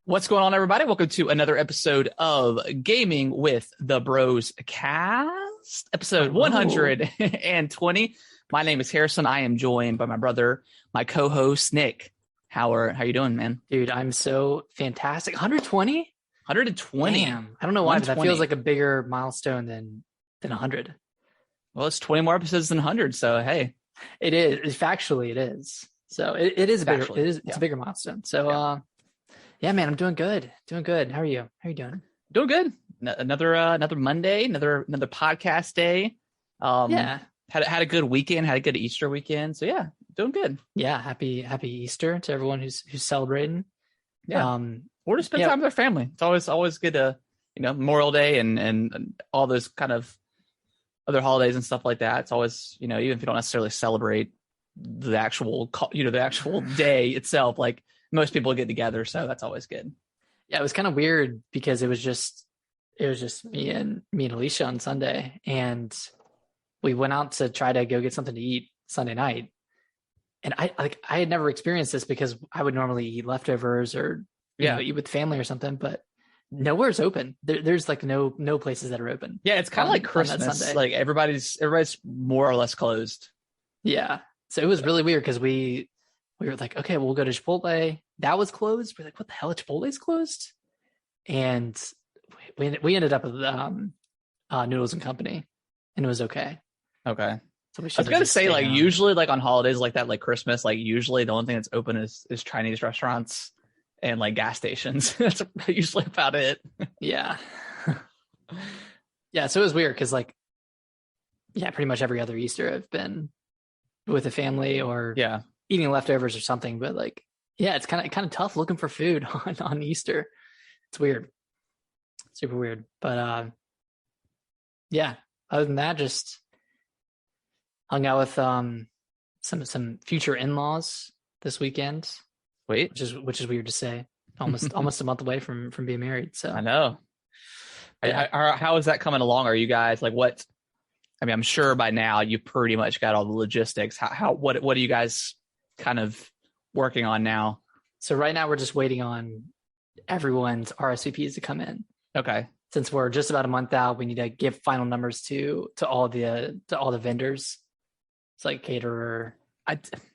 What's going on, everybody? Welcome to another episode of Gaming with the Bros Cast, episode 120. My name is Harrison. I am joined by my brother, my co-host Nick. How you doing, man? Dude, I'm so fantastic. 120? 120. Damn. I don't know why, but that feels like a bigger milestone than 100. Well, it's 20 more episodes than 100, so hey. It is. Factually, it is. So it is a bigger. It's a bigger milestone. So yeah, man, I'm doing good. Doing good. How are you? How are you doing? Doing good. Another Monday, another podcast day. Had a good weekend. Had a good Easter weekend. So yeah, doing good. Yeah, happy Easter to everyone who's celebrating. Yeah. Or to spend time with their family. It's always good to Memorial Day and all those kind of other holidays and stuff like that. It's always even if you don't necessarily celebrate the actual day itself, like most people get together, so that's always good. Yeah, it was kind of weird because it was just me and Alicia on Sunday, and we went out to try to go get something to eat Sunday night. And I had never experienced this because I would normally eat leftovers or eat with family or something, but nowhere's open. There's like no places that are open. Yeah, it's kind of like Christmas. Like everybody's more or less closed. Yeah, so it was really weird because we were like, okay, we'll go to Chipotle. That was closed. We're like, what the hell? Chipotle's closed? And we ended up with Noodles and Company, and it was okay. Okay. So I was gonna say, like, usually, like on holidays like that, like Christmas, like usually the only thing that's open is Chinese restaurants and like gas stations. That's usually about it. Yeah. Yeah. So it was weird because, like, pretty much every other Easter I've been with a family or eating leftovers or something. But like, it's kind of tough looking for food on Easter. It's weird, super weird. But other than that, just hung out with some future in-laws this weekend. Wait, which is weird to say. Almost a month away from being married. So I know. How is that coming along? Are you guys like what? I mean, I'm sure by now you pretty much got all the logistics. What are you guys kind of working on now? So right now we're just waiting on everyone's RSVPs to come in. Okay. Since we're just about a month out, we need to give final numbers to all the vendors. It's like caterer,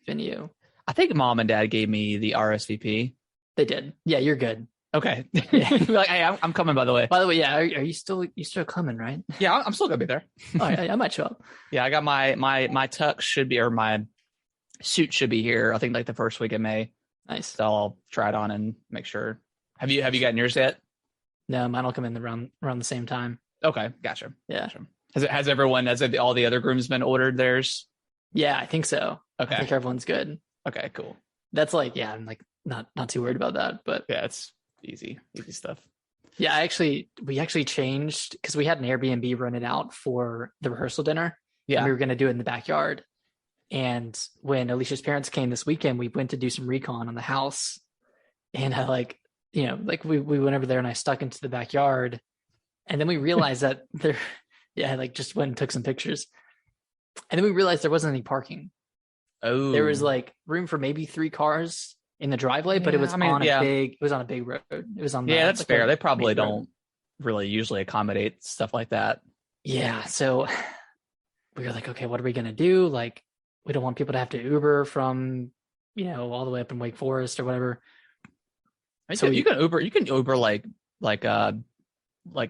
venue. I think mom and dad gave me the RSVP. They did. Yeah, you're good. Okay. Like, hey, I'm coming, by the way. By the way, are you still coming, right? Yeah, I'm still gonna be there. Oh, I might show up. Yeah, I got my tux should be, or my suit should be here, I think like the first week of May. Nice. So I'll try it on and make sure. Have you gotten yours yet? No, mine will come in around the same time. Okay, gotcha. Yeah. Gotcha. Has all the other groomsmen ordered theirs? Yeah, I think so. Okay. I think everyone's good. Okay, cool. That's like, I'm like not too worried about that, but yeah, it's easy stuff. Yeah, we actually changed because we had an Airbnb rented out for the rehearsal dinner. Yeah. And we were going to do it in the backyard. And when Alicia's parents came this weekend, we went to do some recon on the house. And I we went over there and I stuck into the backyard. And then we realized that just went and took some pictures. And then we realized there wasn't any parking. Oh. There was like room for maybe 3 cars in the driveway, but it was on a big road. It was on that's fair. They probably don't really usually accommodate stuff like that. Yeah. So we were like, okay, what are we gonna do? Like, we don't want people to have to Uber from, all the way up in Wake Forest or whatever. So you can Uber like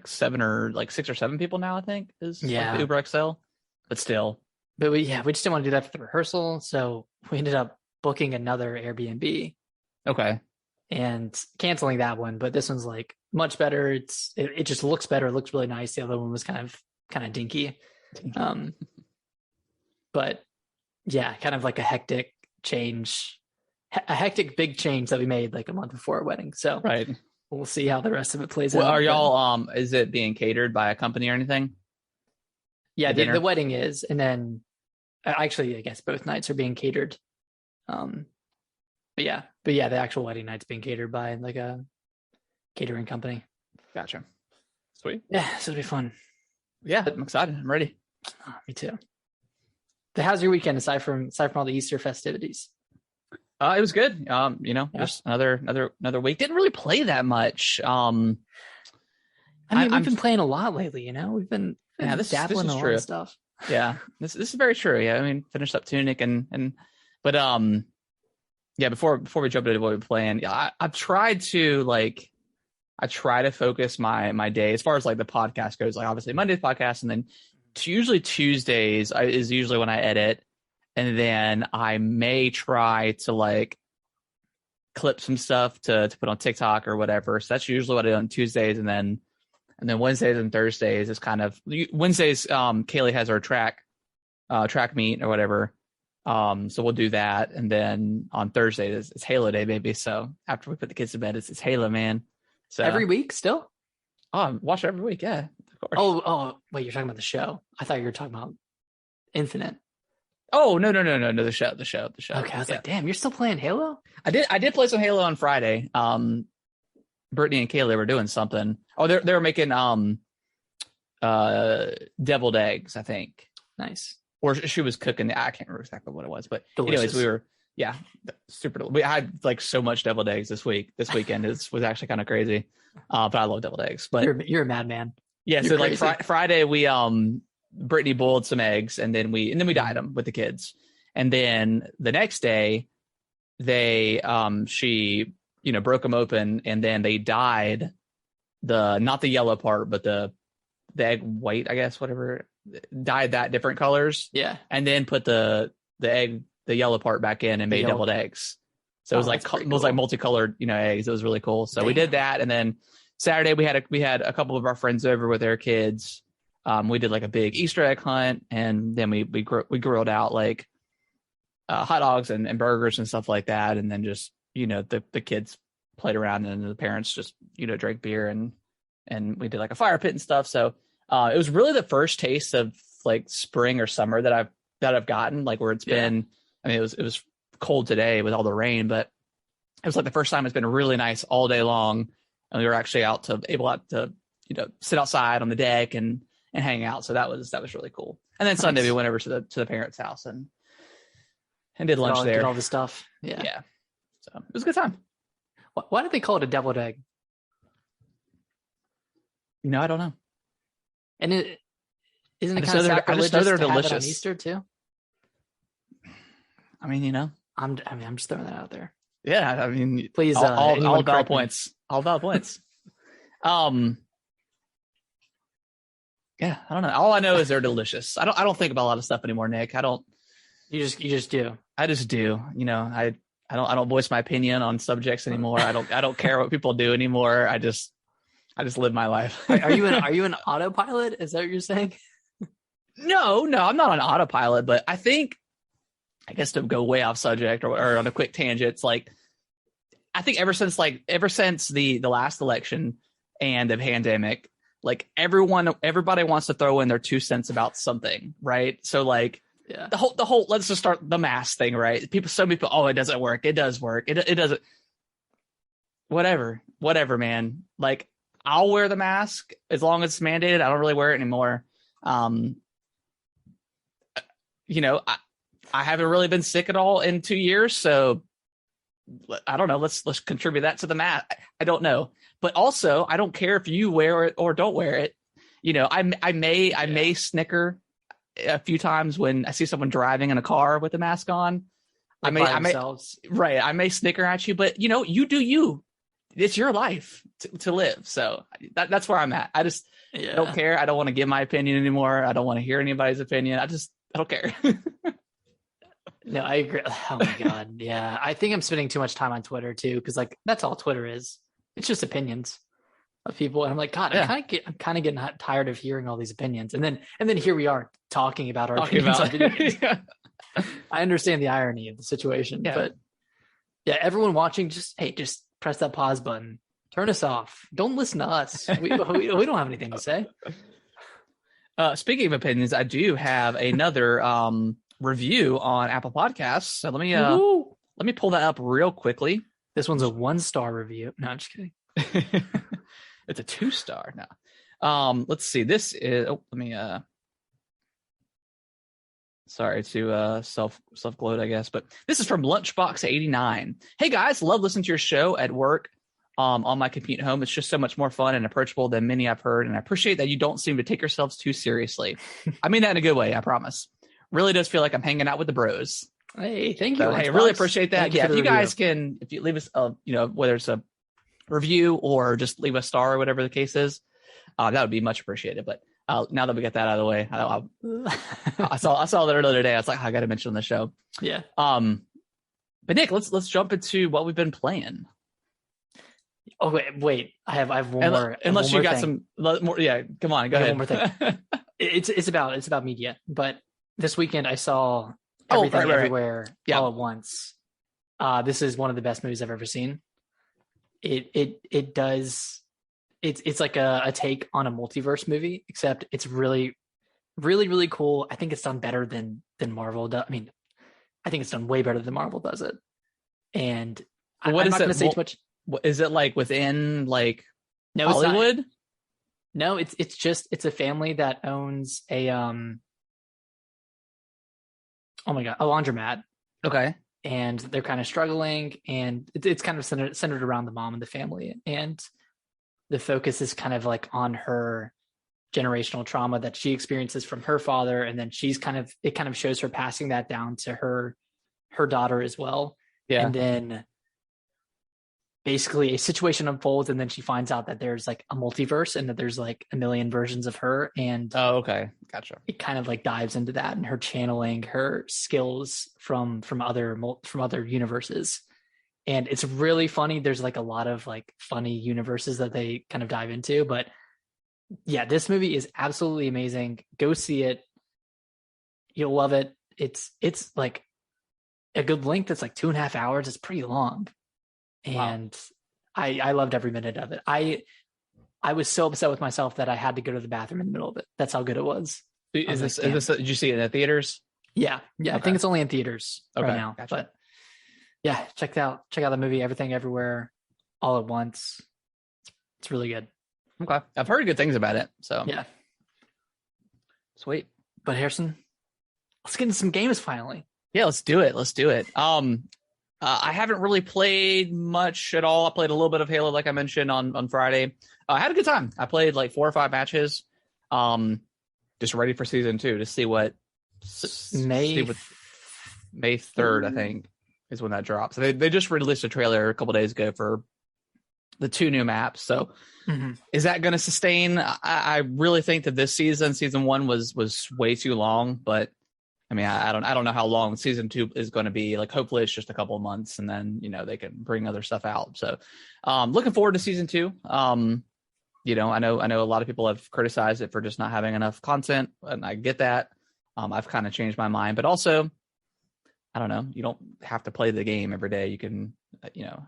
7 or like 6 or 7 people now, I think is like the Uber XL, but still. But we just didn't want to do that for the rehearsal. So we ended up booking another Airbnb. Okay. And canceling that one. But this one's like much better. It just looks better. It looks really nice. The other one was kind of dinky. But yeah, kind of like a hectic big change that we made like a month before our wedding. So right. We'll see how the rest of it plays out. Are y'all is it being catered by a company or anything? Yeah, the wedding is, and then actually, I guess both nights are being catered. But yeah, the actual wedding night's being catered by like a catering company. Gotcha. Sweet. Yeah, so it'll be fun. Yeah, I'm excited. I'm ready. Oh, me too. But how's your weekend aside from all the Easter festivities? It was good. Just another week. Didn't really play that much. We've been playing a lot lately. We've been this dabbling is in a true. lot of stuff. Yeah, this is very true. Yeah, I mean, finished up Tunic but yeah. Before we jump into what we're playing, yeah, I've tried to I try to focus my day as far as like the podcast goes. Like obviously Monday's podcast, and then usually Tuesdays is usually when I edit, and then I may try to like clip some stuff to put on TikTok or whatever. So that's usually what I do on Tuesdays, and then Wednesdays and Thursdays is kind of Wednesdays. Kaylee has our track meet or whatever. So we'll do that, and then on Thursday it's Halo Day, baby. So after we put the kids to bed, it's Halo, man. So every week still? Oh, I watch it every week, yeah. Of course. Oh, wait, you're talking about the show. I thought you were talking about Infinite. Oh, no, the show. Okay, I was like, damn, you're still playing Halo? I did play some Halo on Friday. Brittany and Kaylee were doing something. Oh, they were making deviled eggs, I think. Nice. Or she was cooking. I can't remember exactly what it was, but delicious. Anyways, we had like so much deviled eggs this weekend. It was actually kind of crazy. But I love deviled eggs. But you're a madman. Yeah. So crazy. Like Friday, we Brittany boiled some eggs, and then we dyed them with the kids. And then the next day, she broke them open, and then they dyed not the yellow part, but the egg white, I guess, whatever, dyed that different colors. Yeah. And then put the yellow part back in and made deviled eggs. So it was like multicolored, eggs. It was really cool. So we did that, and then Saturday we had a couple of our friends over with their kids. We did like a big Easter egg hunt, and then we grilled out like hot dogs and burgers and stuff like that, and then just the kids played around, and the parents just drank beer, and we did like a fire pit and stuff. So it was really the first taste of like spring or summer that I've gotten, like where it's been. I mean, it was cold today with all the rain, but it was like the first time it's been really nice all day long, and we were actually able to sit outside on the deck and hang out. So that was really cool. And then nice. Sunday we went over to the parents' house and did lunch there. Did all the stuff. Yeah. Yeah. So it was a good time. Why did they call it a deviled egg? I don't know. And isn't it kind of sacrilegious to have it on Easter too? I mean, I'm just throwing that out there. Yeah, I mean, please, all valid points. All valid points. Yeah, I don't know. All I know is they're delicious. I don't think about a lot of stuff anymore, Nick. I don't. You just do. I just do. I don't voice my opinion on subjects anymore. I don't care what people do anymore. I just live my life. Are you an autopilot? Is that what you're saying? No, I'm not on autopilot, but I guess to go way off subject or on a quick tangent, it's like I think ever since the last election and the pandemic, like everybody wants to throw in their 2 cents about something, right? So like the whole let's just start the mask thing, right? Some people, oh, it doesn't work. It does work. It doesn't. Whatever, man. Like I'll wear the mask as long as it's mandated. I don't really wear it anymore. I haven't really been sick at all in 2 years, so I don't know. Let's contribute that to the math. I don't know, but also I don't care if you wear it or don't wear it. I may snicker a few times when I see someone driving in a car with a mask on. I may snicker at you, but you do you. It's your life to live. So that's where I'm at. I just don't care. I don't want to give my opinion anymore. I don't want to hear anybody's opinion. I don't care. No, I agree. Oh my God. Yeah. I think I'm spending too much time on Twitter too. Because like, that's all Twitter is. It's just opinions of people. And I'm like, God, I'm kind of getting tired of hearing all these opinions. And then here we are talking about our opinions on video games. I understand the irony of the situation, but everyone watching, just press that pause button, turn us off. Don't listen to us. We don't have anything to say. Speaking of opinions, I do have another, review on Apple Podcasts. So let me pull that up real quickly. This one's a 1-star review. No, I'm just kidding. It's a 2-star now. Let's see. This is let me Sorry to self gloat, I guess, but this is from Lunchbox89. Hey guys, love listening to your show at work. On my commute home, it's just so much more fun and approachable than many I've heard, and I appreciate that you don't seem to take yourselves too seriously. I mean that in a good way, I promise. Really does feel like I'm hanging out with the bros. Hey, thank you. So, hey, really appreciate that. Yeah, if you guys can, if you leave us, whether it's a review or just leave a star or whatever the case is, that would be much appreciated. But now that we got that out of the way, I saw that earlier today. I was like, I got to mention on the show. Yeah. But Nick, let's jump into what we've been playing. Oh wait, I have one more. Unless you got some more, yeah. Come on, go ahead. One more thing. it's about media, but this weekend I saw Everything Everywhere All at Once. This is one of the best movies I've ever seen. It does. It's like a take on a multiverse movie, except it's really, really, really cool. I think it's done better than Marvel does. I mean, I think it's done way better than Marvel does it. And I'm not going to say too much. Is it like within like no, Hollywood? No, it's a family that owns a oh my God, a laundromat. Okay. And they're kind of struggling, and it's kind of centered around the mom and the family. And the focus is kind of like on her generational trauma that she experiences from her father. And then it kind of shows her passing that down to her daughter as well. Yeah. And then basically a situation unfolds, and then she finds out that there's like a multiverse and that there's like a million versions of her. And okay, gotcha. It kind of like dives into that and her channeling her skills from other universes. And it's really funny. There's like a lot of like funny universes that they kind of dive into, but yeah, this movie is absolutely amazing. Go see it. You'll love it. It's like a good length. It's like 2.5 hours. It's pretty long. And wow. I loved every minute of it. I was so upset with myself that I had to go to the bathroom in the middle of it. That's how good it was. Is this did you see it in the theaters? Yeah. Okay. I think it's only in theaters right now. Gotcha. But yeah, check out the movie Everything Everywhere All at Once. It's really good. Okay. I've heard good things about it. So yeah. Sweet. But Harrison, let's get into some games finally. Yeah, let's do it. I haven't really played much at all. I played a little bit of Halo, like I mentioned on Friday. I had a good time. I played like 4 or 5 matches. Just ready for season 2 to see what May 3rd, I think, is when that drops. They just released a trailer a couple days ago for the 2 new maps. So is that going to sustain? I really think that this season 1 was way too long, but I mean, I don't know how long season 2 is going to be. Like, hopefully it's just a couple of months, and then they can bring other stuff out. So, looking forward to season 2. I know a lot of people have criticized it for just not having enough content, and I get that. I've kind of changed my mind, but also, I don't know. You don't have to play the game every day. You can,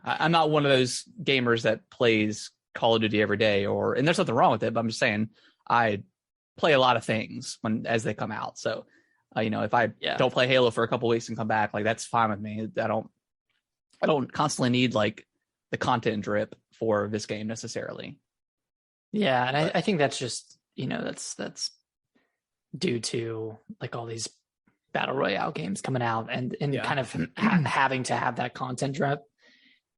I'm not one of those gamers that plays Call of Duty every day, and there's nothing wrong with it. But I'm just saying, I play a lot of things as they come out. So. If I don't play Halo for a couple weeks and come back, like that's fine with me. I don't constantly need like the content drip for this game necessarily. Yeah, and I think that's just that's due to like all these battle royale games coming out and kind of having to have that content drip,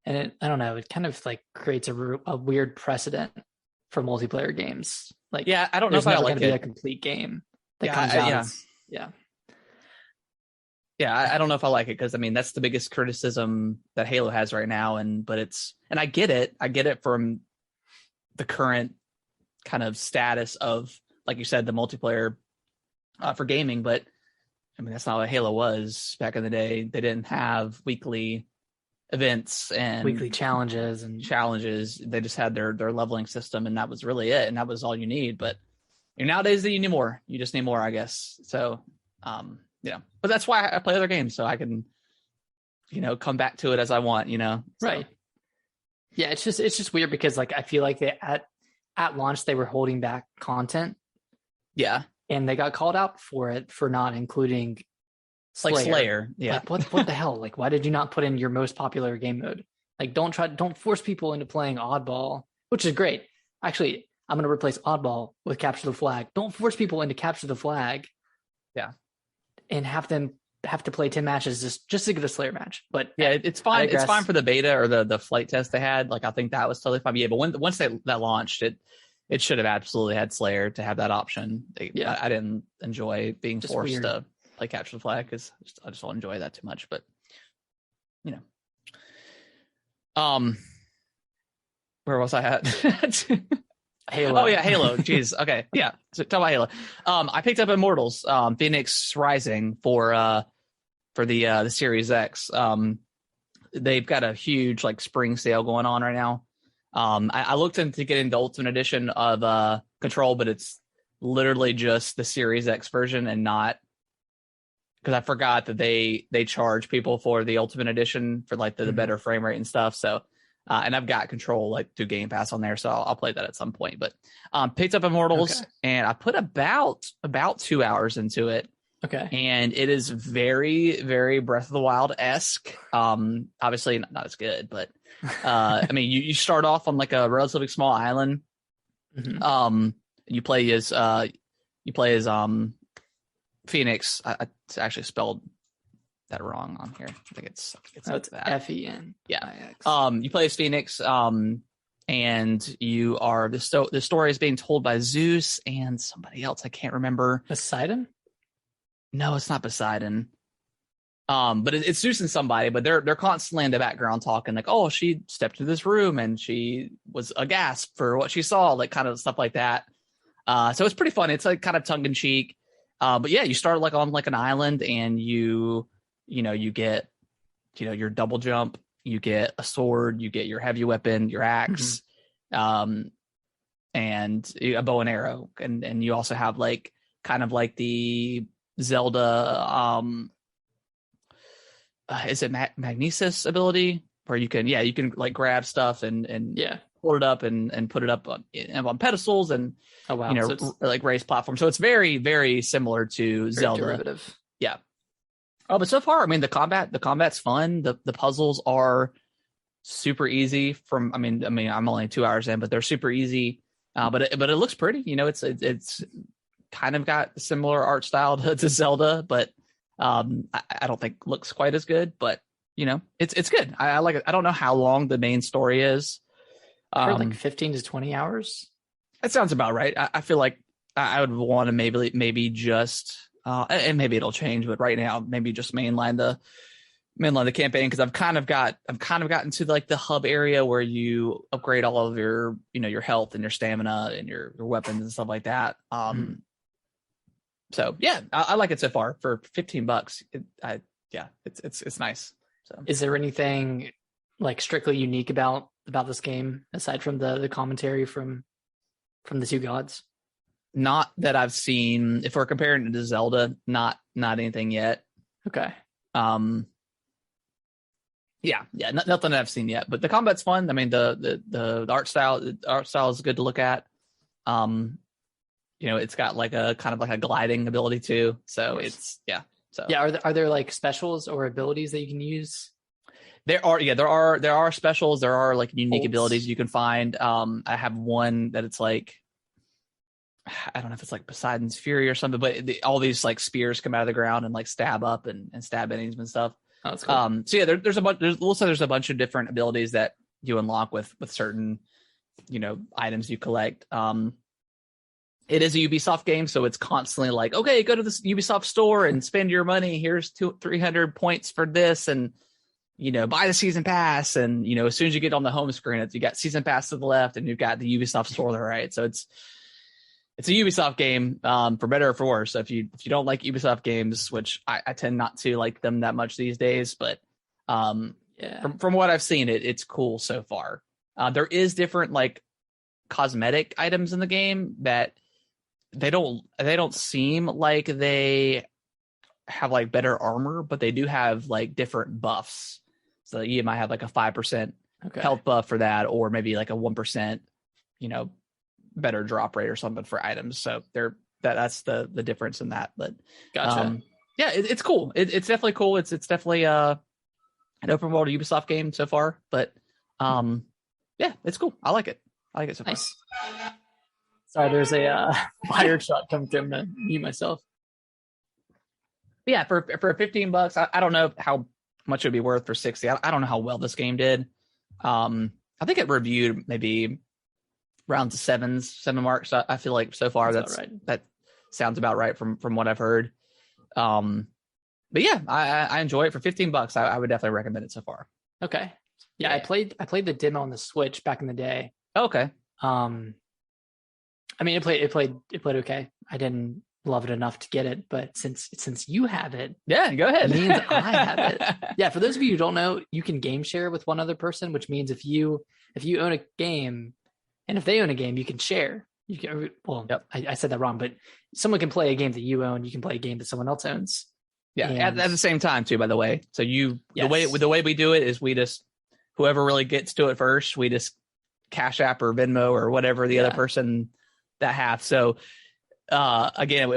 and I don't know, it kind of like creates a weird precedent for multiplayer games. Like, I don't know if I like be a complete game that comes out. I don't know if I like it because I mean that's the biggest criticism that Halo has right now, and I get it from the current kind of status of, like you said, the multiplayer for gaming, but I mean that's not what Halo was back in the day. They didn't have weekly events and weekly challenges. They just had their leveling system, and that was really it, and that was all you need. But nowadays you need more. You just need more, I guess. So but that's why I play other games, so I can, come back to it as I want, So. Right. Yeah. It's just weird because like, I feel like they at launch, they were holding back content. Yeah. And they got called out for it, for not including Slayer. Yeah. Like, what the hell? Like, why did you not put in your most popular game mode? Like, don't force people into playing Oddball, which is great. Actually, I'm going to replace Oddball with Capture the Flag. Don't force people into Capture the Flag. Yeah. and have to play 10 matches just to get a Slayer match. But yeah, it's fine. It's fine for the beta or the flight test they had. Like, I think that was totally fine. Yeah, but once that launched, it should have absolutely had Slayer to have that option. I didn't enjoy being just forced to play capture the flag because I just don't enjoy that too much. But where was I at? Halo. Oh yeah, Halo. Jeez. Okay. Yeah. So talk about Halo. I picked up Immortals, Phoenix Rising for the Series X. They've got a huge like spring sale going on right now. I looked into getting the Ultimate Edition of Control, but it's literally just the Series X version and not, because I forgot that they charge people for the Ultimate Edition for like the better frame rate and stuff. So, and I've got Control like through Game Pass on there, so I'll play that at some point. But picked up Immortals and I put about 2 hours into it. Okay. And it is very, very Breath of the Wild-esque. Obviously not as good, but I mean, you start off on like a relatively small island. Mm-hmm. You play as Phoenix. I actually spelled that wrong on here. I think it's like that. FEN. Yeah. You play as Phoenix. And you are the story is being told by Zeus and somebody else. I can't remember. Poseidon? No, it's not Poseidon. But it's Zeus and somebody, but they're constantly in the background talking like, oh, she stepped into this room and she was aghast for what she saw, like kind of stuff like that. So it's pretty fun. It's like kind of tongue in cheek. But yeah, you start like on like an island and you get, your double jump, you get a sword, you get your heavy weapon, your axe, and a bow and arrow. And you also have like kind of like the Zelda, is it Magnesis ability where you can like grab stuff and pull it up and put it up on pedestals and so like raise platforms. So it's very, very similar to Zelda. Derivative. Yeah. Oh, but so far, I mean, the combat's fun. The puzzles are super easy. I mean, I'm only 2 hours in, but they're super easy. But it looks pretty. It's kind of got a similar art style to Zelda, but I don't think looks quite as good. But it's good. I like it. I don't know how long the main story is. For like 15 to 20 hours. That sounds about right. I feel like I would want to maybe just and maybe it'll change, but right now maybe just mainline the campaign, because I've kind of gotten to like the hub area where you upgrade all of your your health and your stamina and your weapons and stuff like that. So yeah, I like it so far for $15. It's nice. So is there anything like strictly unique about this game aside from the commentary from the two gods? Not that I've seen. If we're comparing it to Zelda, not anything yet. Okay. Nothing I've seen yet. But the combat's fun. I mean, the art style is good to look at. It's got like a kind of like a gliding ability too. So are there like specials or abilities that you can use? There are specials. There are like unique abilities you can find. I have one that it's like, I don't know if it's like Poseidon's Fury or something, but all these like spears come out of the ground and like stab up and stab enemies and stuff. Oh, that's cool. So yeah, there's a bunch of different abilities that you unlock with certain, items you collect. It is a Ubisoft game, so it's constantly like, okay, go to this Ubisoft store and spend your money. Here's 300 points for this, and buy the season pass. And as soon as you get on the home screen, you got season pass to the left, and you've got the Ubisoft store to the right. So it's a Ubisoft game, for better or for worse. So if you don't like Ubisoft games, which I tend not to like them that much these days, but from what I've seen, it's cool so far. There is different like cosmetic items in the game that they don't seem like they have like better armor, but they do have like different buffs. So you might have like a 5% health buff for that, or maybe like a 1%, better drop rate or something for items. So that's the difference in that. But gotcha. It's cool. It's definitely cool. It's definitely an open world Ubisoft game so far. But it's cool. I like it so far. Nice. Sorry, there's a fire truck coming through. I'm gonna mute myself. Yeah, for $15, I don't know how much it would be worth for 60. I don't know how well this game did. I think it reviewed maybe around the seven marks. So I feel like so far that sounds about right from what I've heard. But yeah, I enjoy it for $15. I would definitely recommend it so far. Okay. Yeah, I played the demo on the Switch back in the day. Okay. I mean, it played okay. I didn't love it enough to get it, but since you have it, yeah, go ahead. It means I have it. Yeah, for those of you who don't know, you can game share with one other person, which means if you own a game, and if they own a game, you can share. You can. Well, yep. I said that wrong, but someone can play a game that you own. You can play a game that someone else owns. Yeah, at the same time too. By the way, so the way we do it is we just whoever really gets to it first, we just Cash App or Venmo or whatever the other person that has. So again,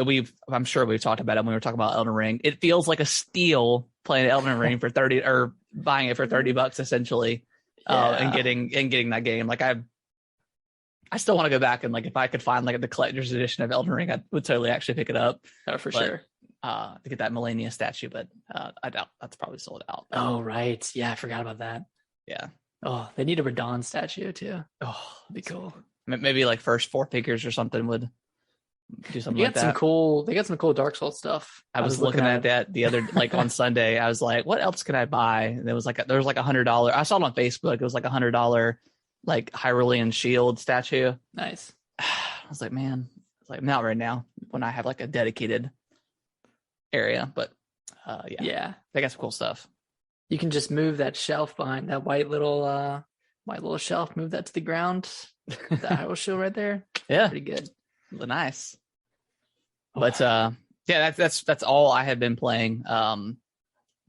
I'm sure we've talked about it when we were talking about Elden Ring. It feels like a steal playing Elden Ring for 30 or buying it for $30 essentially, and getting that game. Like I still want to go back and like if I could find like the collector's edition of Elden Ring, I would totally actually pick it up. Oh, for sure. To get that Melania statue, but I doubt that's probably sold out. Oh, right. Yeah, I forgot about that. Yeah. Oh, they need a Radon statue too. Oh, that'd be cool. Maybe like first 4 figures or something would do something like that. They got some cool Dark Souls stuff. I was looking at that the other like on Sunday. I was like, what else can I buy? And there was like $100. I saw it on Facebook. It was like $100 like Hyrulean shield statue. Nice. I was like, man, not right now when I have like a dedicated area, but they got some cool stuff. You can just move that shelf behind that white little shelf, move that to the ground. That Hyrule shield right there. Yeah, pretty good. Nice. But that's all I have been playing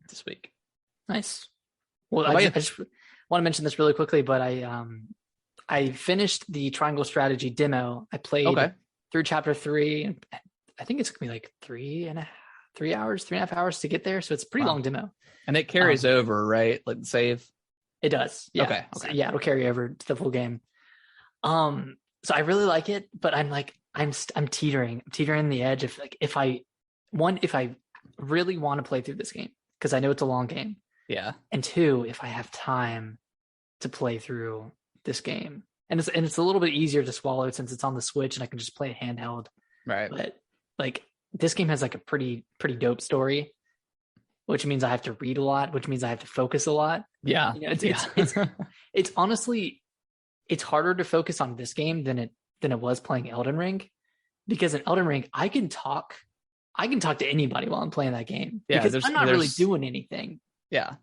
this week. Nice. Well, I just want to mention this really quickly, but I finished the Triangle Strategy demo. I played through chapter 3, and I think it took me like 3.5 hours to get there. So it's a pretty long demo. And it carries over, right? Like the save? It does. Yeah. Okay. So, yeah, it'll carry over to the full game. So I really like it, but I'm like, I'm teetering the edge of like, if I really want to play through this game, because I know it's a long game. Yeah. And 2, if I have time to play through this game. And it's a little bit easier to swallow since it's on the Switch and I can just play it handheld. Right. But like this game has like a pretty dope story, which means I have to read a lot, which means I have to focus a lot. Yeah. You know, it's honestly, it's harder to focus on this game than it was playing Elden Ring, because in Elden Ring I can talk to anybody while I'm playing that game. Yeah, because I'm not really doing anything. Yeah.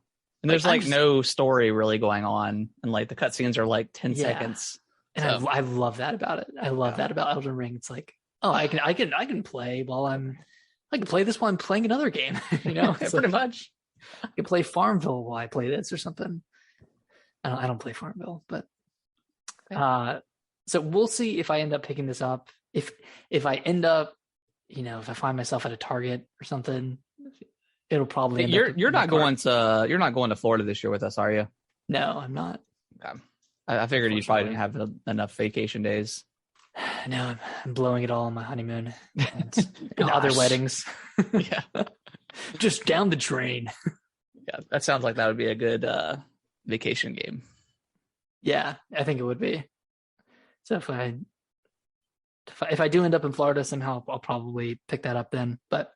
And there's like no story really going on, and like the cutscenes are like 10 seconds. And I love that about it. I love that about Elden Ring. It's like, oh, I can play I can play this while I'm playing another game. You know, pretty like, much. I can play Farmville while I play this or something. I don't play Farmville, but so we'll see if I end up picking this up. If I end up, you know, if I find myself at a Target or something, it'll probably end you're not going to Florida this year with us, are you? No, I'm not. Okay. I figured you probably didn't have enough vacation days. No, I'm blowing it all on my honeymoon and other weddings. Yeah. Just down the drain. Yeah, that sounds like that would be a good vacation game. Yeah, I think it would be. So if I do end up in Florida somehow, I'll probably pick that up then. But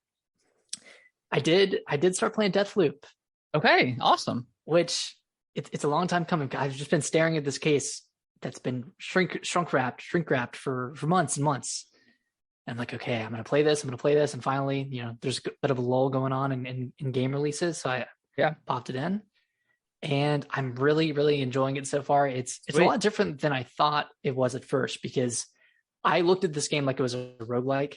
I did start playing Deathloop. Okay, awesome. Which it's a long time coming. I've just been staring at this case that's been shrink wrapped for months and months. And I'm like, okay, I'm gonna play this. And finally, you know, there's a bit of a lull going on in game releases, so I popped it in. And I'm really, really enjoying it so far. It's a lot different than I thought it was at first, because I looked at this game like it was a roguelike,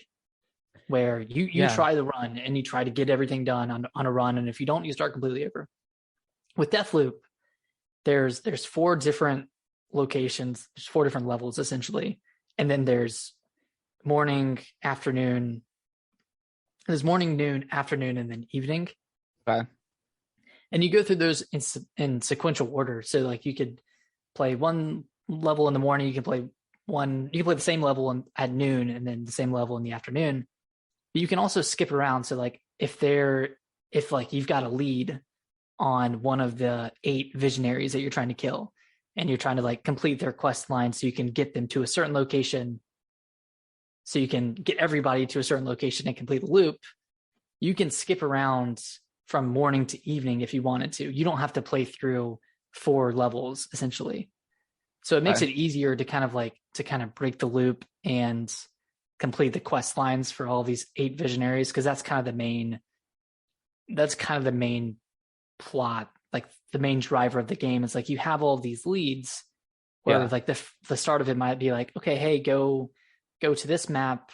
where you try the run and you try to get everything done on a run, and if you don't, you start completely over. With Deathloop, there's 4 different locations, there's 4 different levels essentially, and then there's morning, afternoon, noon, afternoon, and then evening. Okay. And you go through those in sequential order. So like you could play one level in the morning, you can play the same level at noon, and then the same level in the afternoon. But you can also skip around. So like if like you've got a lead on one of the 8 visionaries that you're trying to kill, and you're trying to like complete their quest line so you can get them to a certain location, so you can get everybody to a certain location and complete the loop, you can skip around from morning to evening if you wanted to. You don't have to play through 4 levels essentially. So it makes it easier to kind of break the loop and complete the quest lines for all these 8 visionaries, because that's kind of the main plot, like the main driver of the game. Is like you have all these leads where like the start of it might be like, okay, hey, go to this map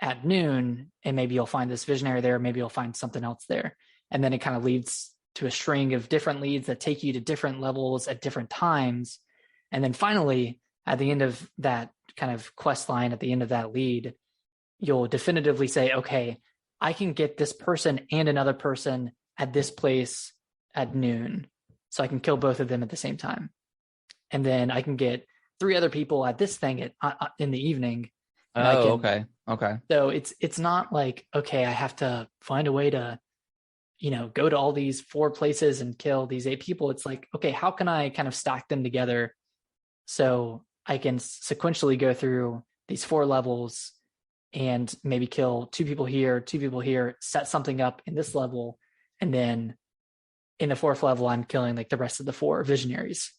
at noon and maybe you'll find this visionary there, maybe you'll find something else there. And then it kind of leads to a string of different leads that take you to different levels at different times. And then finally, at the end of that kind of quest line, at the end of that lead, you'll definitively say, okay, I can get this person and another person at this place at noon. So I can kill both of them at the same time. And then I can get 3 other people at this thing in the evening. Okay. So it's not like, okay, I have to find a way to, go to all these 4 places and kill these 8 people. It's like, okay, how can I kind of stack them together so I can sequentially go through these 4 levels and maybe kill 2 people here, set something up in this level, and then in the 4th level, I'm killing like the rest of the 4 visionaries.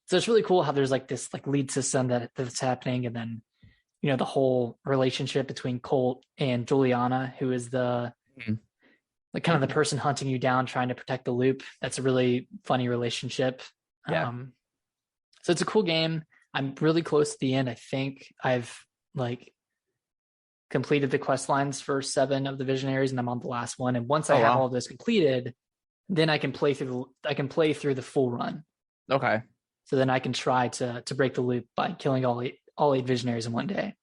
So it's really cool how there's like this like lead system that's happening, and then the whole relationship between Colt and Juliana, who is the like kind of the person hunting you down, trying to protect the loop. That's a really funny relationship. Yeah. So it's a cool game. I'm really close to the end. I think I've like completed the quest lines for 7 of the visionaries, and I'm on the last one. And once I have all of those completed, then I can play through the full run. Okay. So then I can try to break the loop by killing all eight visionaries in one day.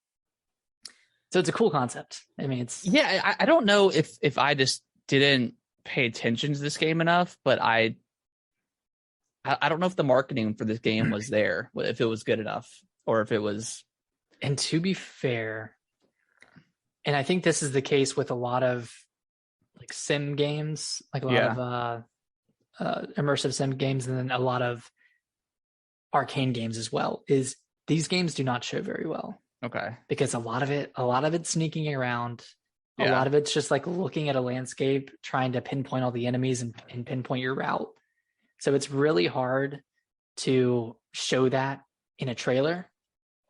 So it's a cool concept. I mean, I don't know if I just didn't pay attention to this game enough, but I don't know if the marketing for this game was there, if it was good enough, or if it was. And to be fair, and I think this is the case with a lot of like sim games, like a lot of immersive sim games, and then a lot of arcane games as well, is these games do not show very well. Okay. Because a lot of it's sneaking around. A lot of it's just like looking at a landscape, trying to pinpoint all the enemies and pinpoint your route. So it's really hard to show that in a trailer.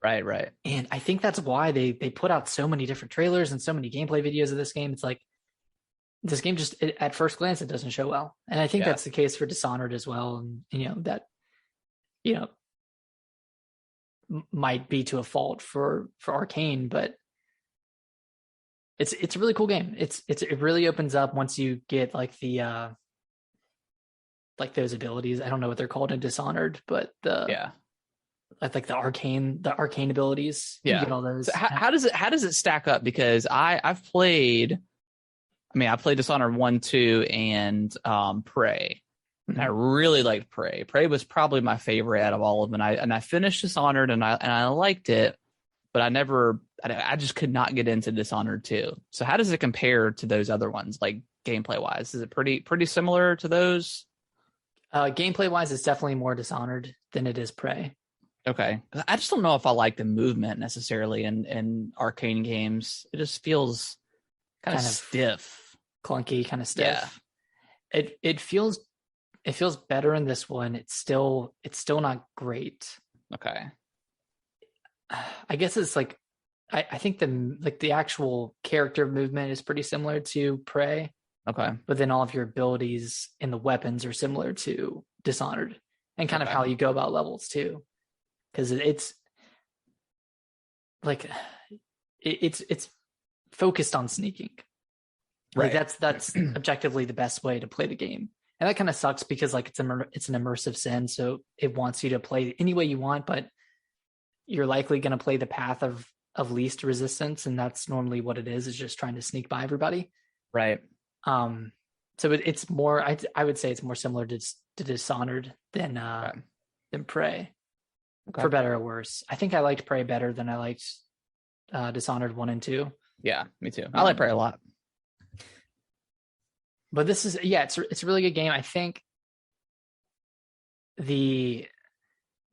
Right. And I think that's why they put out so many different trailers and so many gameplay videos of this game. It's like this game just at first glance, it doesn't show well. And I think that's the case for Dishonored as well. And, that, might be to a fault for Arcane, but it's a really cool game. It really opens up once you get like the like those abilities. I don't know what they're called in Dishonored, but like the arcane abilities. Yeah. You get all those. So how does it stack up? Because I've played Dishonored 1, 2, and Prey. And I really liked Prey. Prey was probably my favorite out of all of them. And I finished Dishonored and I liked it, but I just could not get into Dishonored 2. So how does it compare to those other ones, like gameplay wise? Is it pretty similar to those? Gameplay wise, it's definitely more Dishonored than it is Prey. Okay. I just don't know if I like the movement necessarily in arcane games. It just feels kind of stiff. Clunky, kind of stiff. Yeah. It feels better in this one. It's still not great. Okay. I guess it's like I think the actual character movement is pretty similar to Prey. Okay. But then all of your abilities and the weapons are similar to Dishonored, and kind of how you go about levels too. Because it's like it's focused on sneaking. Right. Like that's objectively the best way to play the game. And that kind of sucks because like it's an immersive sim, so it wants you to play any way you want, but you're likely going to play the path of least resistance, and that's normally what it is just trying to sneak by everybody. Right. So it's more. I would say it's more similar to Dishonored than Prey, for better or worse. I think I liked Prey better than I liked Dishonored 1 and 2. Yeah, me too. I like Prey a lot. But this is it's a really good game. I think the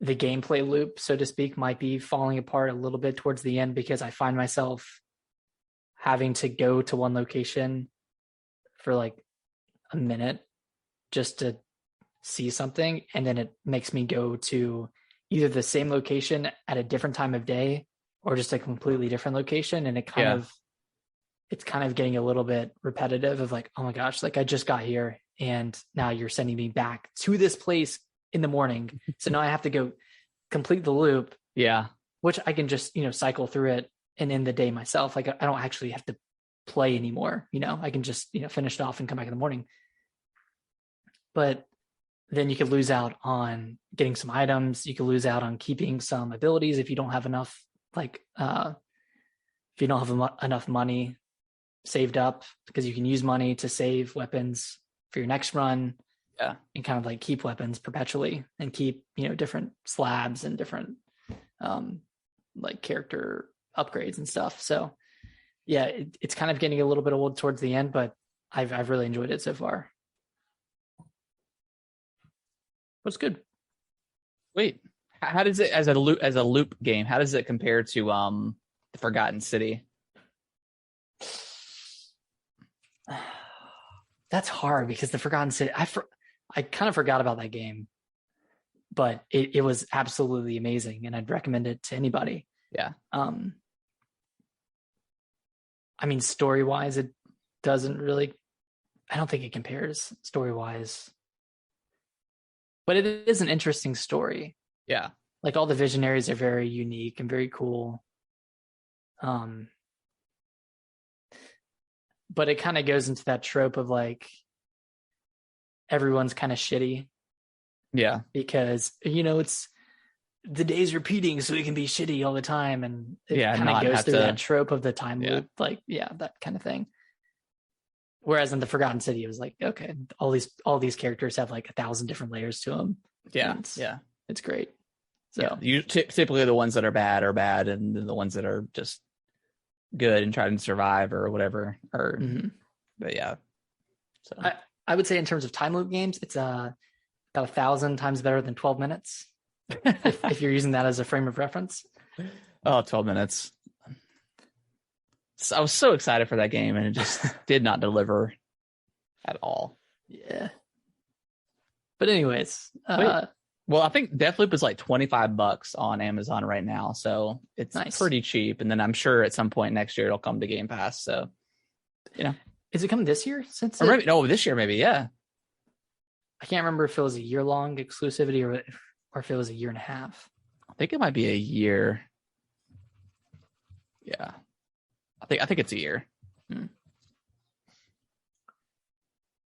gameplay loop, so to speak, might be falling apart a little bit towards the end because I find myself having to go to one location for like a minute just to see something, and then it makes me go to either the same location at a different time of day or just a completely different location, and it's kind of getting a little bit repetitive of like, oh my gosh, like I just got here and now you're sending me back to this place in the morning, so now I have to go complete the loop, which I can just cycle through it and end the day myself. Like I don't actually have to play anymore, I can just finish it off and come back in the morning. But then you could lose out on getting some items. You could lose out on keeping some abilities if you don't have enough, like if you don't have enough money saved up, because you can use money to save weapons for your next run. Yeah. And kind of like keep weapons perpetually and keep, different slabs and different like character upgrades and stuff. So yeah, it's kind of getting a little bit old towards the end, but I've really enjoyed it so far. What's good? Wait, how does it as a loop game? How does it compare to the Forgotten City? That's hard because the Forgotten City, I kind of forgot about that game, but it was absolutely amazing, and I'd recommend it to anybody. Yeah. I mean, story wise, it doesn't really. I don't think it compares story wise. But it is an interesting story. Yeah. Like all the visionaries are very unique and very cool. But it kind of goes into that trope of like everyone's kind of shitty. Yeah. Because, it's the day's repeating so it can be shitty all the time. And it kind of goes through that trope of the time loop. Like, that kind of thing. Whereas in the Forgotten City, it was like, okay, all these characters have like 1,000 different layers to them. Yeah, it's great. So you typically the ones that are bad, and the ones that are just good and trying to survive or whatever. But yeah, so I would say in terms of time loop games, it's about 1,000 times better than 12 minutes. if you're using that as a frame of reference. Oh, 12 minutes. I was so excited for that game, and it just did not deliver at all. Yeah. But anyways, well, I think Deathloop is like $25 on Amazon right now, so it's pretty cheap. And then I'm sure at some point next year it'll come to Game Pass. So, is it coming this year? This year maybe, yeah. I can't remember if it was a year-long exclusivity or if it was a year and a half. I think it might be a year. Yeah. I think it's a year.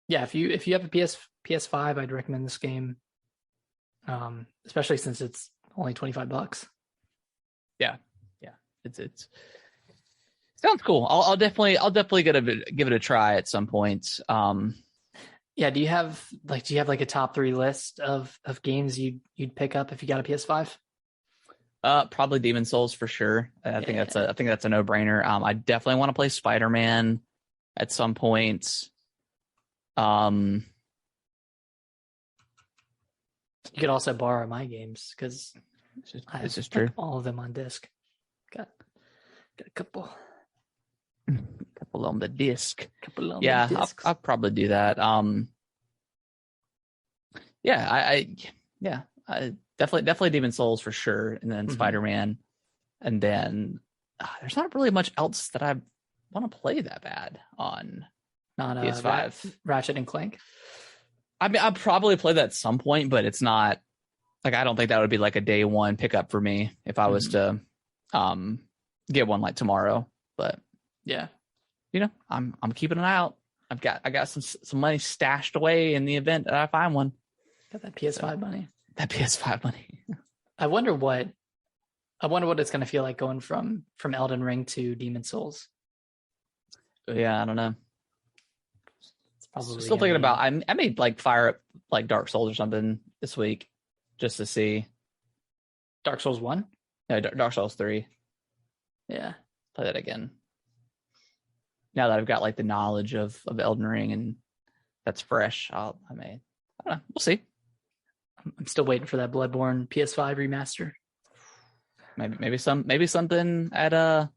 Yeah, if you have a PS5, I'd recommend this game. Especially since it's only $25. Yeah. It's sounds cool. I'll definitely give it a try at some point. Yeah. Do you have like a top 3 list of games you'd pick up if you got a PS5? Probably Demon Souls for sure. I think that's a no-brainer. I definitely want to play Spider-Man at some point. You could also borrow my games because this is true. All of them on disc. Got a couple. Couple on the disc. I'll probably do that. I definitely Demon Souls for sure, and then Spider-Man, and then there's not really much else that I want to play that bad on PS5. Ratchet and Clank. I mean, I'll probably play that at some point, but it's not like I don't think that would be like a day one pickup for me if I was to get one like tomorrow. But yeah, I'm keeping an eye out. I got some money stashed away in the event that I find one. Got that PS5 money. That PS5 money. I wonder what it's going to feel like going from Elden Ring to Demon Souls. Yeah, I don't know. It's probably still thinking about. I may like fire up like Dark Souls or something this week just to see. Dark Souls 1? No, Dark Souls 3. Yeah, play that again. Now that I've got like the knowledge of Elden Ring and that's fresh. I don't know. We'll see. I'm still waiting for that Bloodborne PS5 remaster. Maybe something at a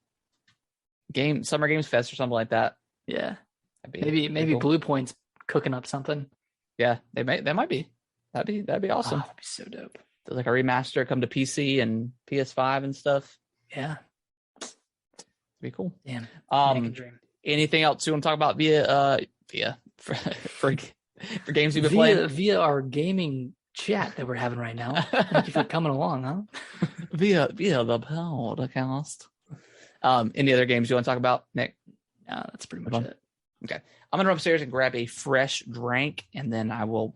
Summer Games Fest or something like that. Yeah. Maybe cool. Blue Point's cooking up something. Yeah, they might be. That'd be awesome. That'd be so dope. Like a remaster come to PC and PS5 and stuff. Yeah. Be cool. Damn. Anything else you want to talk about for games you've been playing? Via our gaming chat that we're having right now. Thank you for coming along, huh? via the podcast. Any other games you want to talk about, Nick? No, that's pretty much it. Okay. I'm gonna run upstairs and grab a fresh drink, and then we'll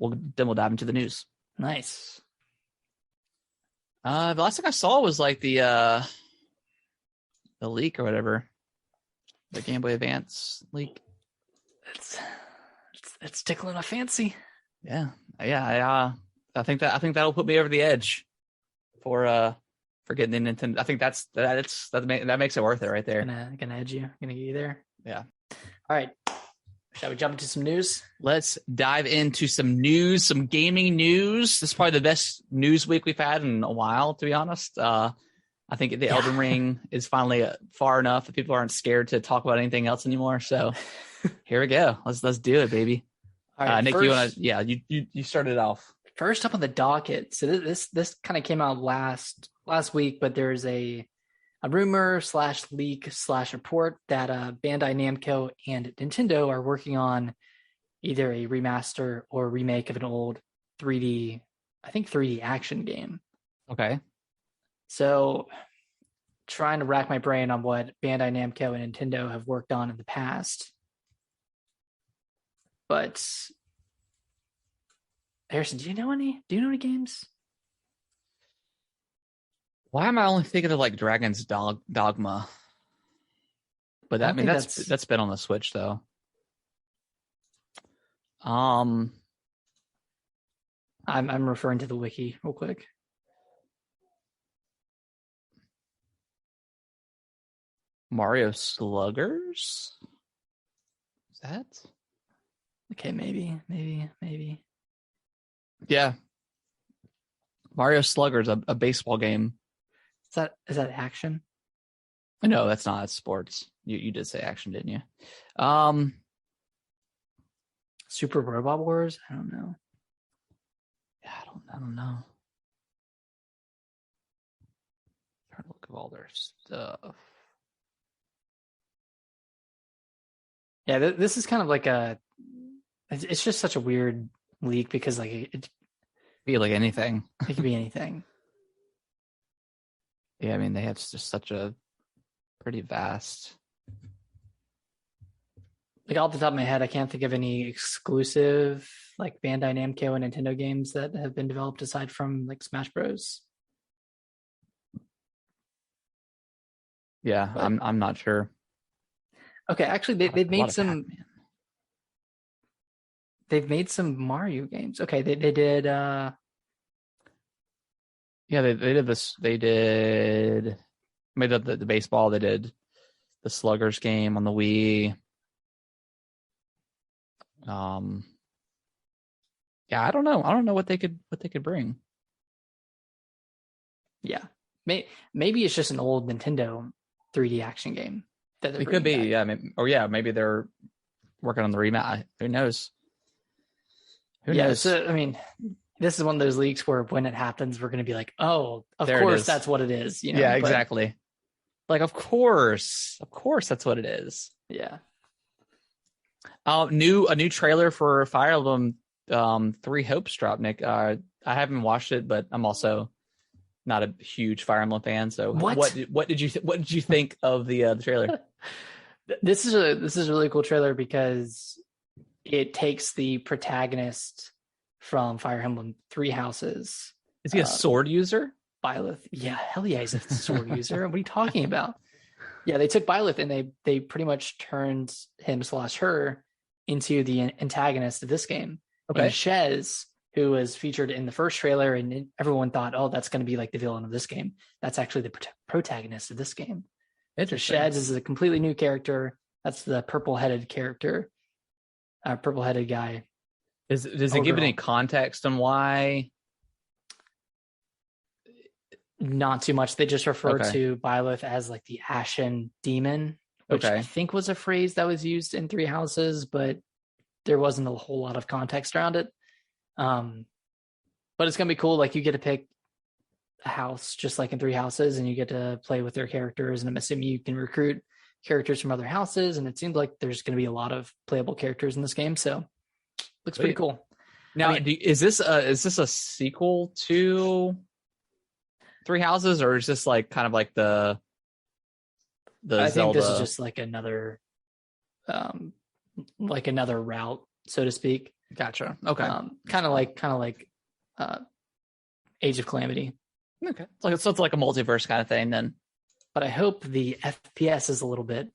dive into the news. Nice. The last thing I saw was like the leak or whatever, the Game Boy Advance leak. It's tickling my fancy. Yeah. I think that'll put me over the edge for getting the Nintendo. I think that makes it worth it right there. Gonna edge you. Gonna get you there. Yeah. All right. Shall we jump into some news? Let's dive into some news, some gaming news. This is probably the best news week we've had in a while, to be honest. I think the Elden Ring is finally far enough that people aren't scared to talk about anything else anymore. So here we go. Let's do it, baby. All right, Nick, you started off. First up on the docket. So this kind of came out last week, but there's a rumor / leak / report that Bandai Namco and Nintendo are working on either a remaster or remake of an old 3D action game. Okay. So trying to rack my brain on what Bandai Namco and Nintendo have worked on in the past. But Harrison, do you know any games? Why am I only thinking of like Dragon's Dogma? But that's been on the Switch though. I'm referring to the wiki real quick. Mario Sluggers? Is that? Okay, maybe. Yeah. Mario Sluggers, a baseball game. Is that action? No, that's not. It's sports. You did say action, didn't you? Super Robot Wars? I don't know. Yeah, I don't know. Trying to look at all their stuff. Yeah, this is kind of like it's just such a weird leak because like it could be like anything. It could be anything. Yeah, I mean they have just such a pretty vast. Like off the top of my head, I can't think of any exclusive like Bandai Namco and Nintendo games that have been developed aside from like Smash Bros. Yeah, but I'm not sure. Okay, actually they've made some. They've made some Mario games. Okay, they did. Yeah, they did this. They did made up the baseball. They did the Sluggers game on the Wii. Yeah, I don't know. I don't know what they could bring. Yeah, maybe it's just an old Nintendo 3D action game. It could be. Back. Yeah, maybe they're working on the remake. Who knows? Who knows? So, I mean, this is one of those leaks where when it happens, we're going to be like, "Oh, of course, that's what it is." You know? Yeah, exactly. Like, of course, that's what it is. Yeah. A new trailer for Fire Emblem 3 Hopes dropped, Nick. I haven't watched it, but I'm also not a huge Fire Emblem fan. So what did you think of the trailer? This is a really cool trailer because it takes the protagonist from Fire Emblem 3 Houses. Is he a sword user? Byleth. Yeah, hell yeah, he's a sword user. What are you talking about? Yeah, they took Byleth and they pretty much turned him / her into the antagonist of this game. Okay. And Shez, who was featured in the first trailer, and everyone thought, oh, that's going to be like the villain of this game. That's actually the protagonist of this game. So Shez is a completely new character. That's the purple-headed character, purple-headed guy. Does it give any context on why? Not too much. They just refer to Byleth as like the Ashen Demon, which I think was a phrase that was used in Three Houses, but there wasn't a whole lot of context around it. But it's gonna be cool. Like you get to pick a house just like in Three Houses, and you get to play with their characters. And I'm assuming you can recruit characters from other houses. And it seems like there's gonna be a lot of playable characters in this game. So looks pretty cool. Now, is this a sequel to Three Houses, or is this like kind of like the I Zelda? think this is just like another route, so to speak. Gotcha. Okay. Kind of like Age of Calamity. Okay. It's like a multiverse kind of thing then. But I hope the FPS is a little bit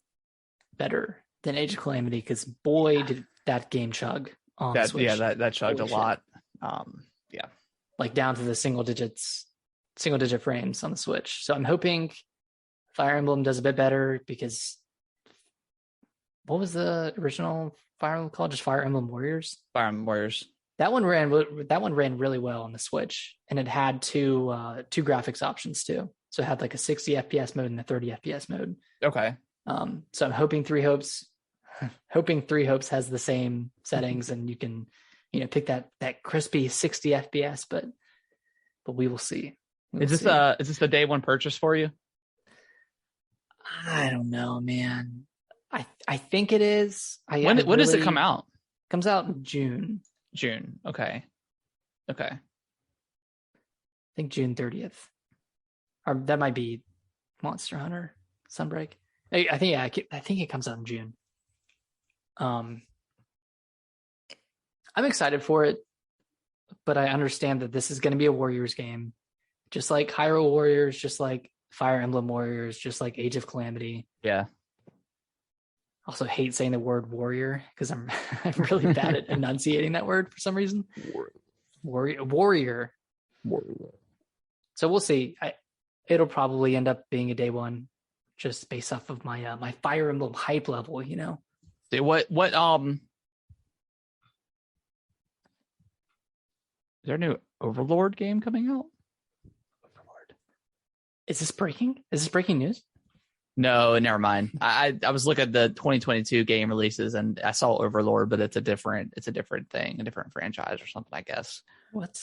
better than Age of Calamity, because boy did that game chug on the Switch. Yeah, that chugged a lot. Yeah. Like down to the single digit frames on the Switch. So I'm hoping Fire Emblem does a bit better, because what was the original Fire Emblem called? Just Fire Emblem Warriors? Fire Emblem Warriors. That one ran really well on the Switch, and it had two graphics options too. So it had like a 60 FPS mode and a 30 FPS mode. Okay. So I'm hoping Three Hopes has the same settings, and you can, pick that crispy 60 FPS, but we will see. Is this the day one purchase for you? I don't know, man. I think it is. When does it come out? Comes out in June. June. Okay. I think June 30th. Or that might be Monster Hunter Sunbreak. I think it comes out in June. I'm excited for it, but I understand that this is going to be a Warriors game, just like Hyrule Warriors, just like Fire Emblem Warriors, just like Age of Calamity. Yeah. Also hate saying the word warrior, because I'm really bad at enunciating that word for some reason. Warrior. So we'll see. It'll probably end up being a day one, just based off of my my Fire Emblem hype level. What is there a new Overlord game coming out? Overlord. Is this breaking news? No, never mind. I was looking at the 2022 game releases, and I saw Overlord, but it's a different thing, a different franchise or something, I guess. What?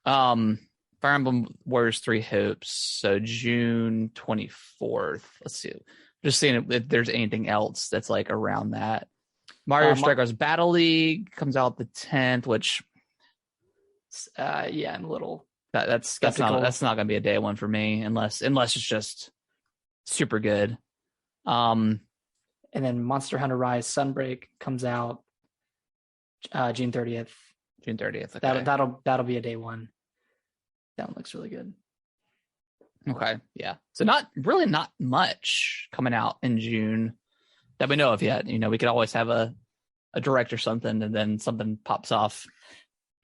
Fire Emblem Warriors 3 Hopes. So June 24th. Let's see. Just seeing if there's anything else that's like around that. Mario Strikers Battle League comes out the 10th, which I'm a little that's not gonna be a day one for me unless it's just super good. And then Monster Hunter Rise Sunbreak comes out June 30th. June 30th. Okay. That'll be a day one. That one looks really good. Okay. Yeah. So not much coming out in June that we know of yet. We could always have a direct or something, and then something pops off.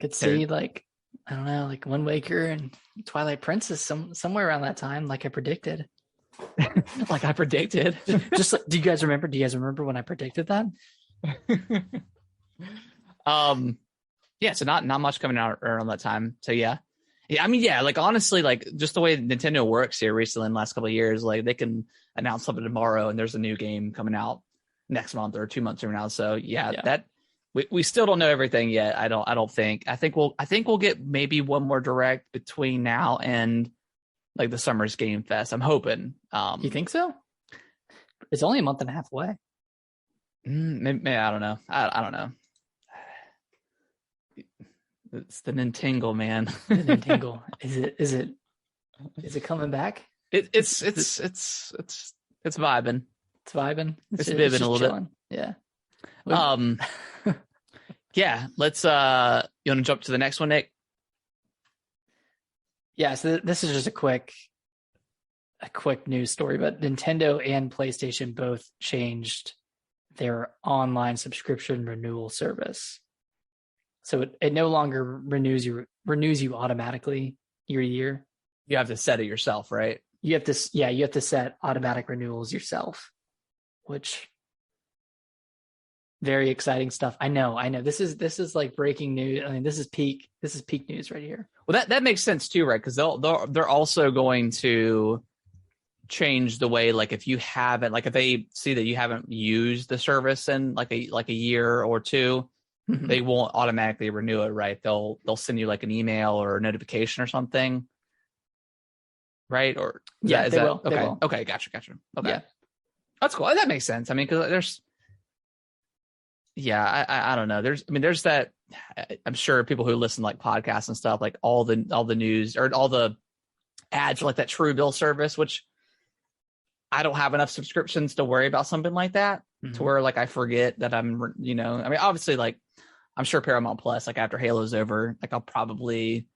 Could see like, I don't know, like Wind Waker and Twilight Princess somewhere around that time, like I predicted. Like I predicted. Just do you guys remember when I predicted that? Yeah, so not much coming out around that time. So yeah, I mean, yeah, like honestly, like just the way Nintendo works here recently in the last couple of years, like they can announce something tomorrow and there's a new game coming out next month or 2 months from now. So yeah. That we still don't know everything yet. I don't think. I think we'll get maybe one more direct between now and like the summer's Game Fest. I'm hoping. You think so? It's only a month and a half away. Maybe, I don't know. I don't know. It's the Nintengo, man. The Nintengo. Is it coming back? It's vibing. It's vibing. It's vibing a little chilling. bit. Yeah. Yeah. Let's. You want to jump to the next one, Nick? Yeah. So this is just a quick news story, but Nintendo and PlayStation both changed their online subscription renewal service. So it no longer renews you automatically year to year. You have to set it yourself, right? You have to set automatic renewals yourself, which Very exciting stuff. I know. This is like breaking news. I mean, this is peak news right here. Well, that makes sense too, right? Because they're also going to change the way, like if you haven't, like if they see that you haven't used the service in like a year or two, they won't automatically renew it, right? They'll send you like an email or a notification or something, right? Or yeah, they will. Okay, They will. okay, gotcha. Okay, Yeah. That's cool. That makes sense. I mean, because there's, yeah, I don't know. There's that. I'm sure people who listen to like podcasts and stuff, like all the news or all the ads for like that Truebill service, which I don't have enough subscriptions to worry about something like that, to where like I forget that I'm, I mean, obviously like I'm sure Paramount Plus, like after Halo's over, like I'll probably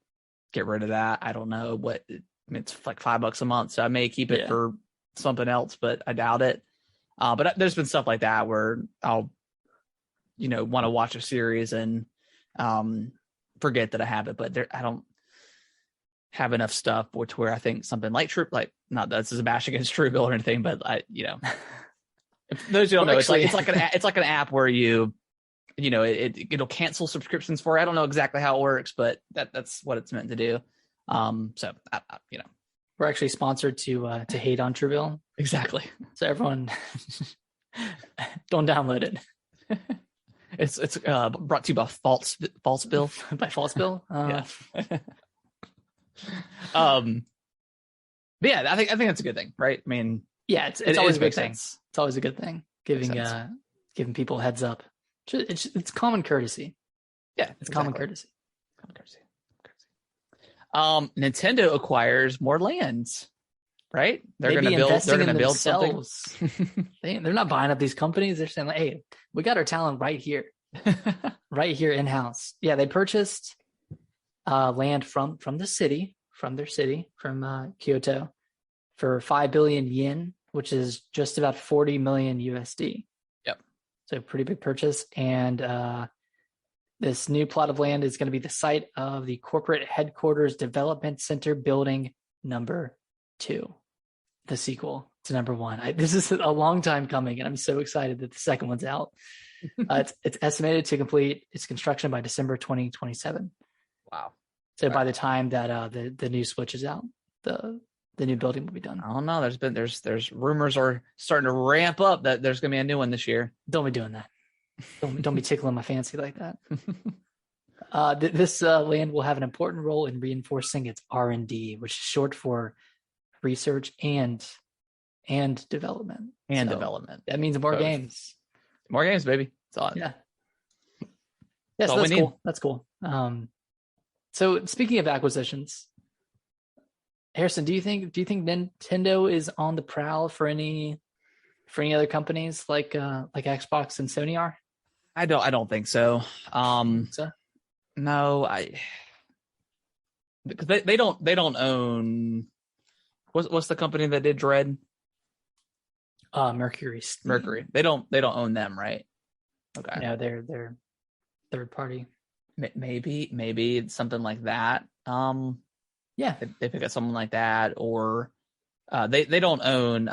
get rid of that. I don't know what, I mean, it's like $5 a month, so I may keep it for something else, but I doubt it. But there's been stuff like that where I'll, want to watch a series and forget that I have it, but I don't have enough stuff where I think something like not that this is a bash against Truebill or anything, but if those who don't know, actually, it's like an app where it'll cancel subscriptions for you. I don't know exactly how it works, but that's what it's meant to do. So we're actually sponsored to hate on Truebill. Exactly. So everyone don't download it. It's brought to you by False Bill. By False Bill. Yeah. But yeah, I think that's a good thing, right? I mean, yeah, it's always a good thing. It's always a good thing. Giving people a heads up. It's common courtesy. Yeah, it's common courtesy. Nintendo acquires more lands, right? They're going to build something. They're not buying up these companies. They're saying, like, hey, we got our talent right here, right here in house. Yeah, they purchased land from their city, from Kyoto, for 5 billion yen, which is just about 40 million USD. Yep. So pretty big purchase. And this new plot of land is going to be the site of the corporate headquarters development center building number 2, the sequel to number 1. This is a long time coming, and I'm so excited that the second one's out. It's estimated to complete its construction by December 2027. Wow. So by the time that the new Switch is out, the new building will be done. I don't know. There's rumors are starting to ramp up that there's going to be a new one this year. Don't be doing that. Don't be tickling my fancy like that. This land will have an important role in reinforcing its R&D, which is short for research and development. Development. That means more games. More games, baby. It's on. Yeah. Yes, that's cool. That's cool. So speaking of acquisitions, Harrison, do you think Nintendo is on the prowl for any other companies like Xbox and Sony are? I don't think so. No, because they don't own what's the company that did Dread? Mercury. They don't own them, right? Okay. No, they're third party. Maybe it's something like that. Yeah, they pick up something like that, or they don't own.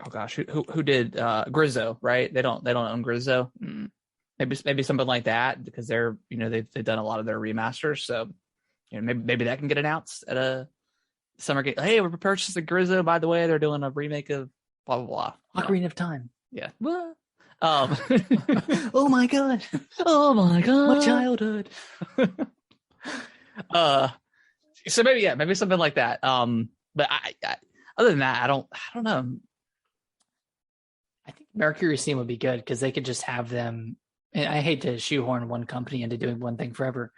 Oh gosh, who did Grizzo? Right? They don't own Grizzo. Maybe something like that, because they're they've done a lot of their remasters. So maybe that can get announced at a summer game. Hey, we're purchasing Grizzo. By the way, they're doing a remake of blah blah blah. Ocarina of Time. Yeah. Oh my god! Oh my god! My childhood. So maybe something like that. But I other than that, I don't know. I think Mercury Steam would be good because they could just have them. And I hate to shoehorn one company into doing one thing forever,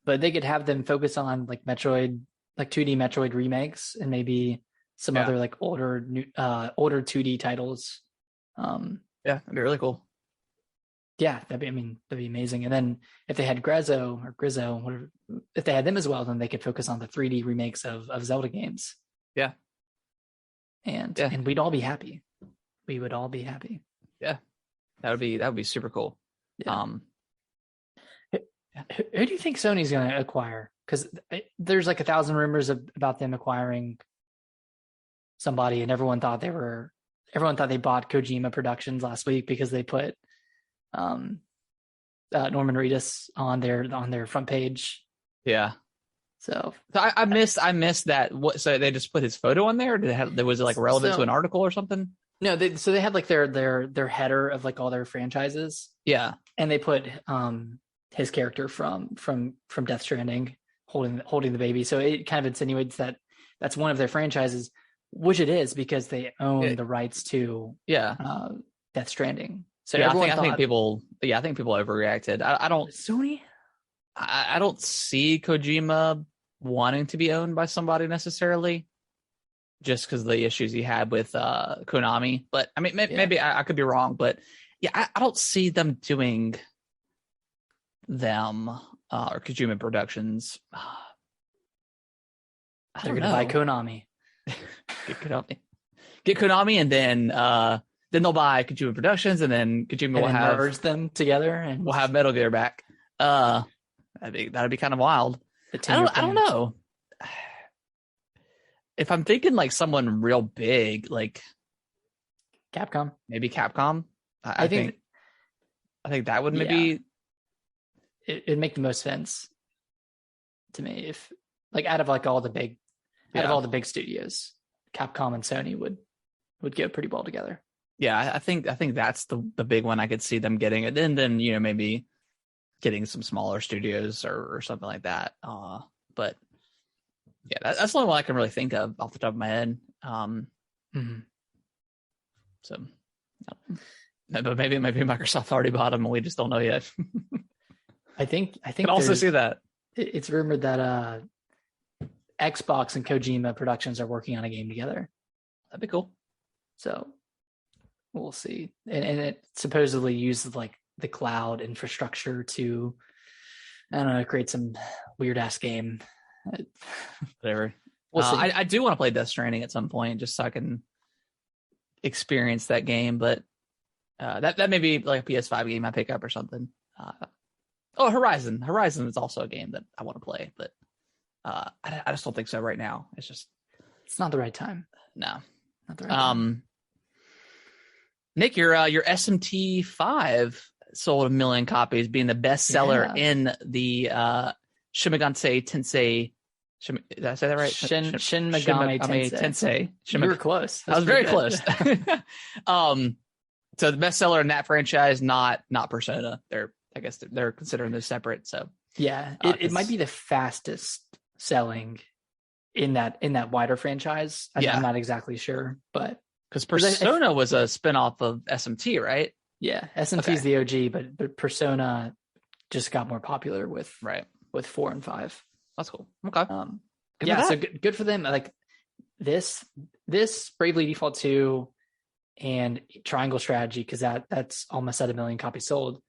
but they could have them focus on like Metroid, like 2D Metroid remakes, and maybe some other like older 2D titles. Yeah, that'd be really cool. Yeah, that'd be amazing. And then if they had Grizzo, whatever, if they had them as well, then they could focus on the 3D remakes of Zelda games. Yeah. And we'd all be happy. We would all be happy. Yeah. That would be super cool. Yeah. Who do you think Sony's going to acquire? Because there's like 1,000 rumors about them acquiring somebody, and everyone thought they were everyone thought they bought Kojima Productions last week because they put Norman Reedus on their front page. Yeah. So I missed that. What? So they just put his photo on there? Or was it like relevant to an article or something? No, they had like their header of like all their franchises. Yeah, and they put his character from Death Stranding holding the baby. So it kind of insinuates that that's one of their franchises, which it is because they own the rights to Death Stranding. So yeah, I think people overreacted. I don't Sony. I don't see Kojima wanting to be owned by somebody necessarily, just because of the issues he had with Konami. But I mean, maybe I could be wrong, but yeah, I don't see them doing them or Kojima Productions. They're going to buy Konami. Get Konami, and then they'll buy Kojima Productions, and then Kojima will have merge them together, and we'll have Metal Gear back. That'd be kind of wild. I don't know. If I'm thinking like someone real big, like Capcom, maybe Capcom. I think that would maybe it'd make the most sense to me if like out of all the big studios, Capcom and Sony would go pretty well together. Yeah, I think that's the big one I could see them getting, and then maybe getting some smaller studios or something like that. But yeah, that's the only one I can really think of off the top of my head. So, but maybe Microsoft already bought them and we just don't know yet. I think can also see that it's rumored that Xbox and Kojima Productions are working on a game together. That'd be cool. So we'll see. And it supposedly uses like the cloud infrastructure to, I don't know, create some weird ass game. Whatever. We'll see. I do want to play Death Stranding at some point just so I can experience that game, but that may be like a PS5 game I pick up or something. Horizon is also a game that I want to play, but I just don't think so right now. It's not the right time. No, not the right time. Nick, your SMT 5 sold 1 million copies, being the best seller in the Shimigami Tensei. Did I say that right? Shin Megami Tensei. You were close. I was very close. So the best seller in that franchise, not Persona. I guess they're considering those separate. So yeah, it might be the fastest selling in that wider franchise. I'm not exactly sure, but because Persona was a spinoff of SMT, right? Yeah, SMT is the OG, but Persona just got more popular with 4 and 5. That's cool. Okay. So good for them. Like this Bravely Default 2 and Triangle Strategy, because that's almost at 1 million copies sold.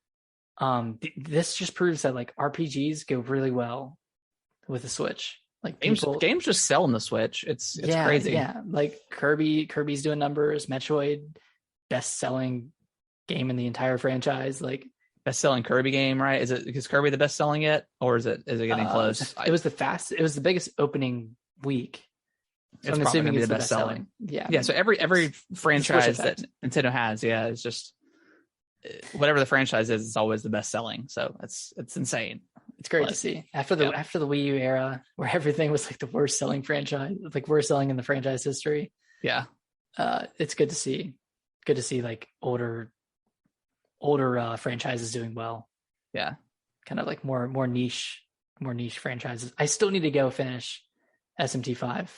This just proves that like RPGs go really well with the Switch. Like games just sell on the Switch. It's crazy. Yeah, like Kirby's doing numbers. Metroid, best selling game in the entire franchise. Like best selling Kirby game, right? Is Kirby the best selling yet, or is it getting close? It was the biggest opening week. So I'm assuming it's the best selling. Yeah. So every franchise that Nintendo has, it's just whatever the franchise is, it's always the best selling. So it's insane. It's great to see after the Wii U era where everything was like the worst selling franchise, like worst selling in the franchise history. Yeah. It's good to see. Good to see like older franchises doing well. Yeah. Kind of like more niche franchises. I still need to go finish SMT5.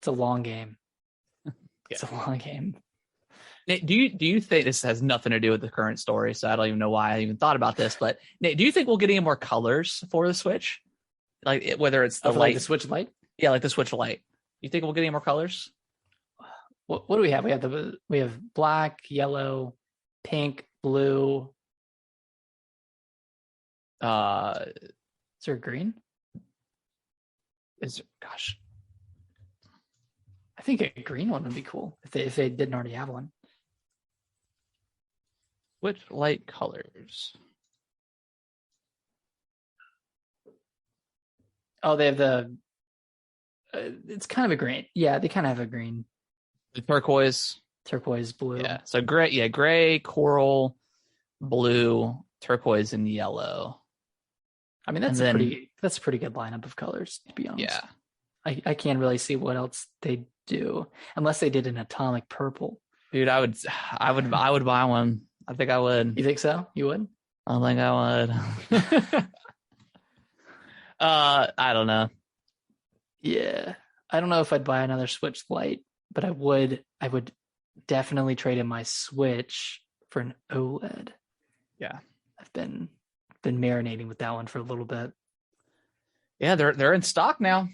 It's a long game. It's a long game. Nate, do you think this has nothing to do with the current story? So I don't even know why I even thought about this. But Nate, do you think we'll get any more colors for the Switch? Like whether it's the light, like the Switch Lite? Yeah, like the Switch Lite. You think we'll get any more colors? What do we have? We have black, yellow, pink, blue. Is there green? Gosh. I think a green one would be cool if they didn't already have one. Which light colors? Oh, they have the. It's kind of a green. Yeah, they kind of have a green. The turquoise. turquoise blue. Yeah. So gray, coral, blue, turquoise, and yellow. I mean, that's a pretty good lineup of colors, to be honest. Yeah. I can't really see what else they do unless they did an atomic purple. Dude, I would buy one. I think I would. You think so? You would? I think I would. I don't know. Yeah. I don't know if I'd buy another Switch Lite, but I would definitely trade in my Switch for an OLED. Yeah. I've been marinating with that one for a little bit. Yeah, they're in stock now.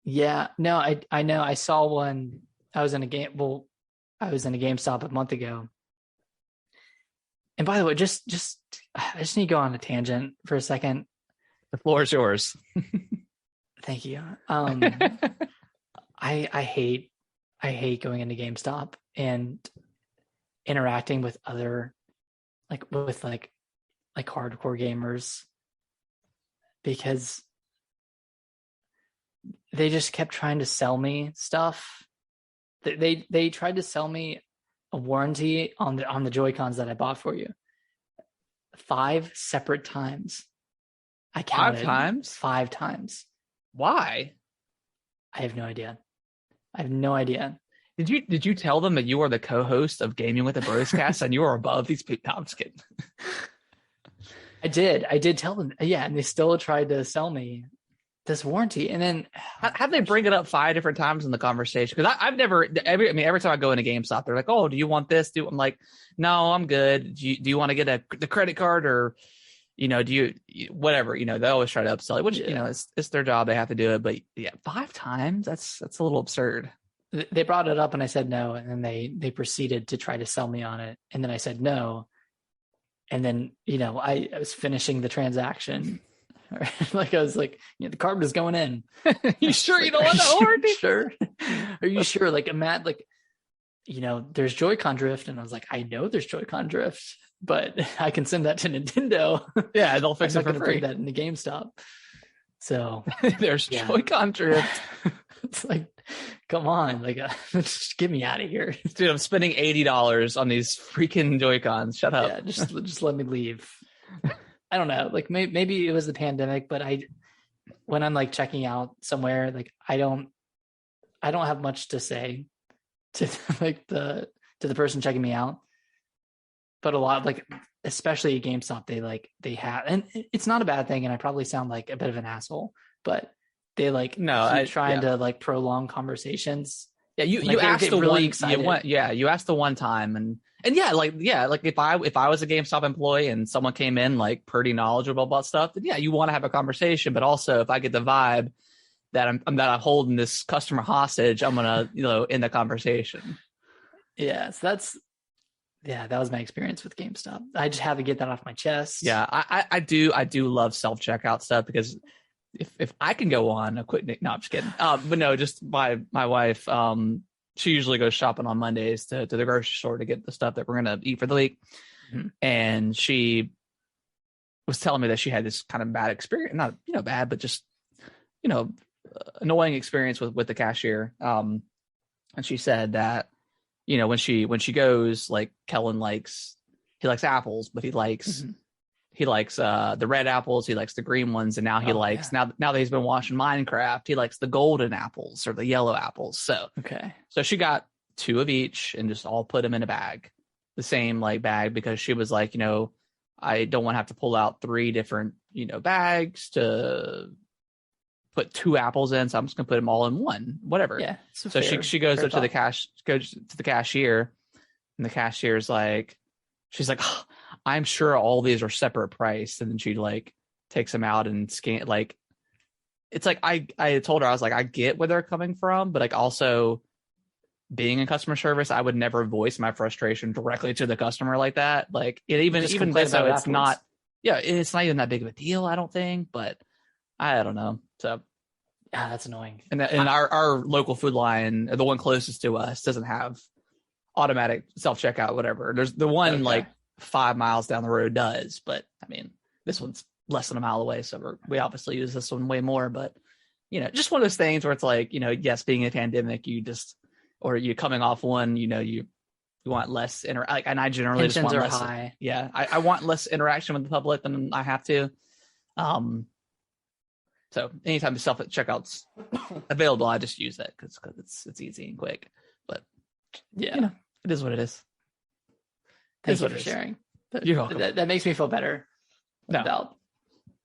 Yeah, no, I know. I saw one. I was in a GameStop a month ago. And by the way, I just need to go on a tangent for a second. The floor is yours. Thank you. I hate going into GameStop and interacting with other hardcore gamers, because they just kept trying to sell me stuff. They tried to sell me a warranty on the Joy-Cons that I bought for you 5 separate times. I counted 5 times? 5 times. Why? I have no idea. Did you tell them that you are the co-host of Gaming with the Broscast and you are above these people? No, I'm just kidding. I did tell them. Yeah, and they still tried to sell me this warranty. And then how they bring it up 5 different times in the conversation? Because I've never every time I go into GameStop, they're like, "Oh, do you want this?" I'm like, "No, I'm good. Do you want to get the credit card, or do you whatever?" They always try to upsell it, which it's their job. They have to do it. But yeah, 5 times that's a little absurd. They brought it up and I said no, and then they proceeded to try to sell me on it, and then I said no, and then I was finishing the transaction. Like I was like, the card is going in. You sure you don't want the warranty? Sure. Are you sure? Like Matt, there's Joy-Con drift, and I was like, I know there's Joy-Con drift, but I can send that to Nintendo. Yeah, they'll fix it for free. Put that in the GameStop. So there's Joy-Con drift. It's like, come on, just get me out of here, dude. I'm spending $80 on these freaking Joy-Cons. Shut up. Yeah, just let me leave. I don't know. Maybe it was the pandemic, but when I'm checking out somewhere, I don't have much to say to the person checking me out. But a lot, especially at GameStop, they have, and it's not a bad thing. And I probably sound like a bit of an asshole, but they keep trying to prolong conversations. Yeah, you asked the really excited. You asked the one time, and if I was a GameStop employee and someone came in pretty knowledgeable about stuff, then you want to have a conversation. But also, if I get the vibe that I'm holding this customer hostage, I'm gonna end the conversation. Yeah, so that was my experience with GameStop. I just had to get that off my chest. Yeah, I do love self-checkout stuff, because if I can go on a quick, no, I'm just kidding. But no, just my wife, she usually goes shopping on Mondays to the grocery store to get the stuff that we're going to eat for the week. Mm-hmm. And she was telling me that she had this kind of bad experience, not, bad, but just, annoying experience with the cashier. And she said that, when she goes, Kellen he likes apples, but he likes the red apples. He likes the green ones. And now now that he's been watching Minecraft, he likes the golden apples or the yellow apples. So she got 2 of each and just all put them in a bag, the same bag, because she was like, I don't want to have to pull out 3 different, bags to put 2 apples in. So I'm just going to put them all in one, whatever. Yeah. So she goes up to the cashier, and the cashier's she's like, oh, I'm sure all these are separate price. And then she takes them out and scan. It's I told her, I was like, I get where they're coming from, but also being in customer service, I would never voice my frustration directly to the customer like that. Even though it's not, it's not even that big of a deal, I don't think, but I don't know. So yeah, that's annoying. And our local Food Lion, the one closest to us, doesn't have automatic self-checkout, whatever. There's the one 5 miles down the road does, but I mean, this one's less than a mile away, so we obviously use this one way more. But just one of those things where it's yes, being a pandemic, or you're coming off one, you want less and I generally Tensions just want are less. high. Yeah, I want less interaction with the public than I have to. So anytime the self checkout's available, I just use it because it's easy and quick. But yeah, it is what it is. Thank you for sharing. You're welcome. That makes me feel better about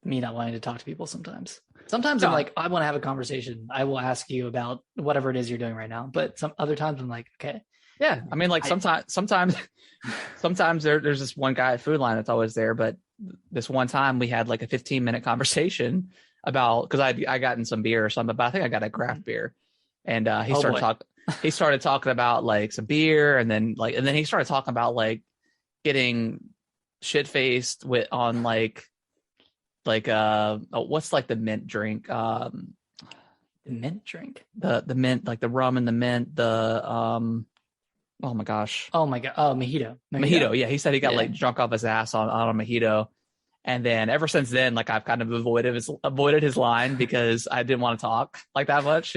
me not wanting to talk to people sometimes. Sometimes I'm like, I want to have a conversation. I will ask you about whatever it is you're doing right now. But some other times I'm like, okay. Yeah. I mean, like sometimes there's this one guy at Food Line that's always there. But this one time we had like a 15-minute conversation about, because I got in some beer or something, but I think I got a craft beer. And he started talking about like some beer, and then he started talking about like getting shit faced on what's like the mint drink, the mint drink, the mint, like the rum and the mint, oh my gosh, mojito. Yeah, he said he got like drunk off his ass on a mojito, and then ever since then, like I've kind of avoided his line because I didn't want to talk like that much,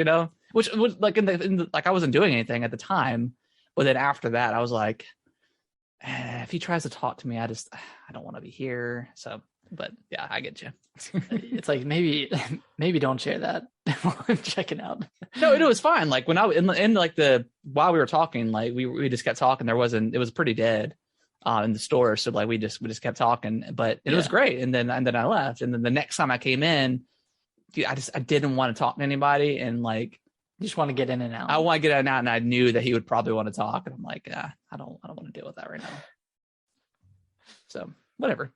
which was like in the like I wasn't doing anything at the time, but then after that I was like, if he tries to talk to me, I don't want to be here. So, but yeah, I get you. It's like maybe don't share that while I'm checking out. No, it was fine. Like when I in like while we were talking, like we just kept talking. It was pretty dead in the store, so like we just kept talking. But it was great. And then I left. And then the next time I came in, dude, I didn't want to talk to anybody, and like you just want to get in and out. I want to get in and out, and I knew that he would probably want to talk, and I'm like, I don't want to deal with that right now. So whatever.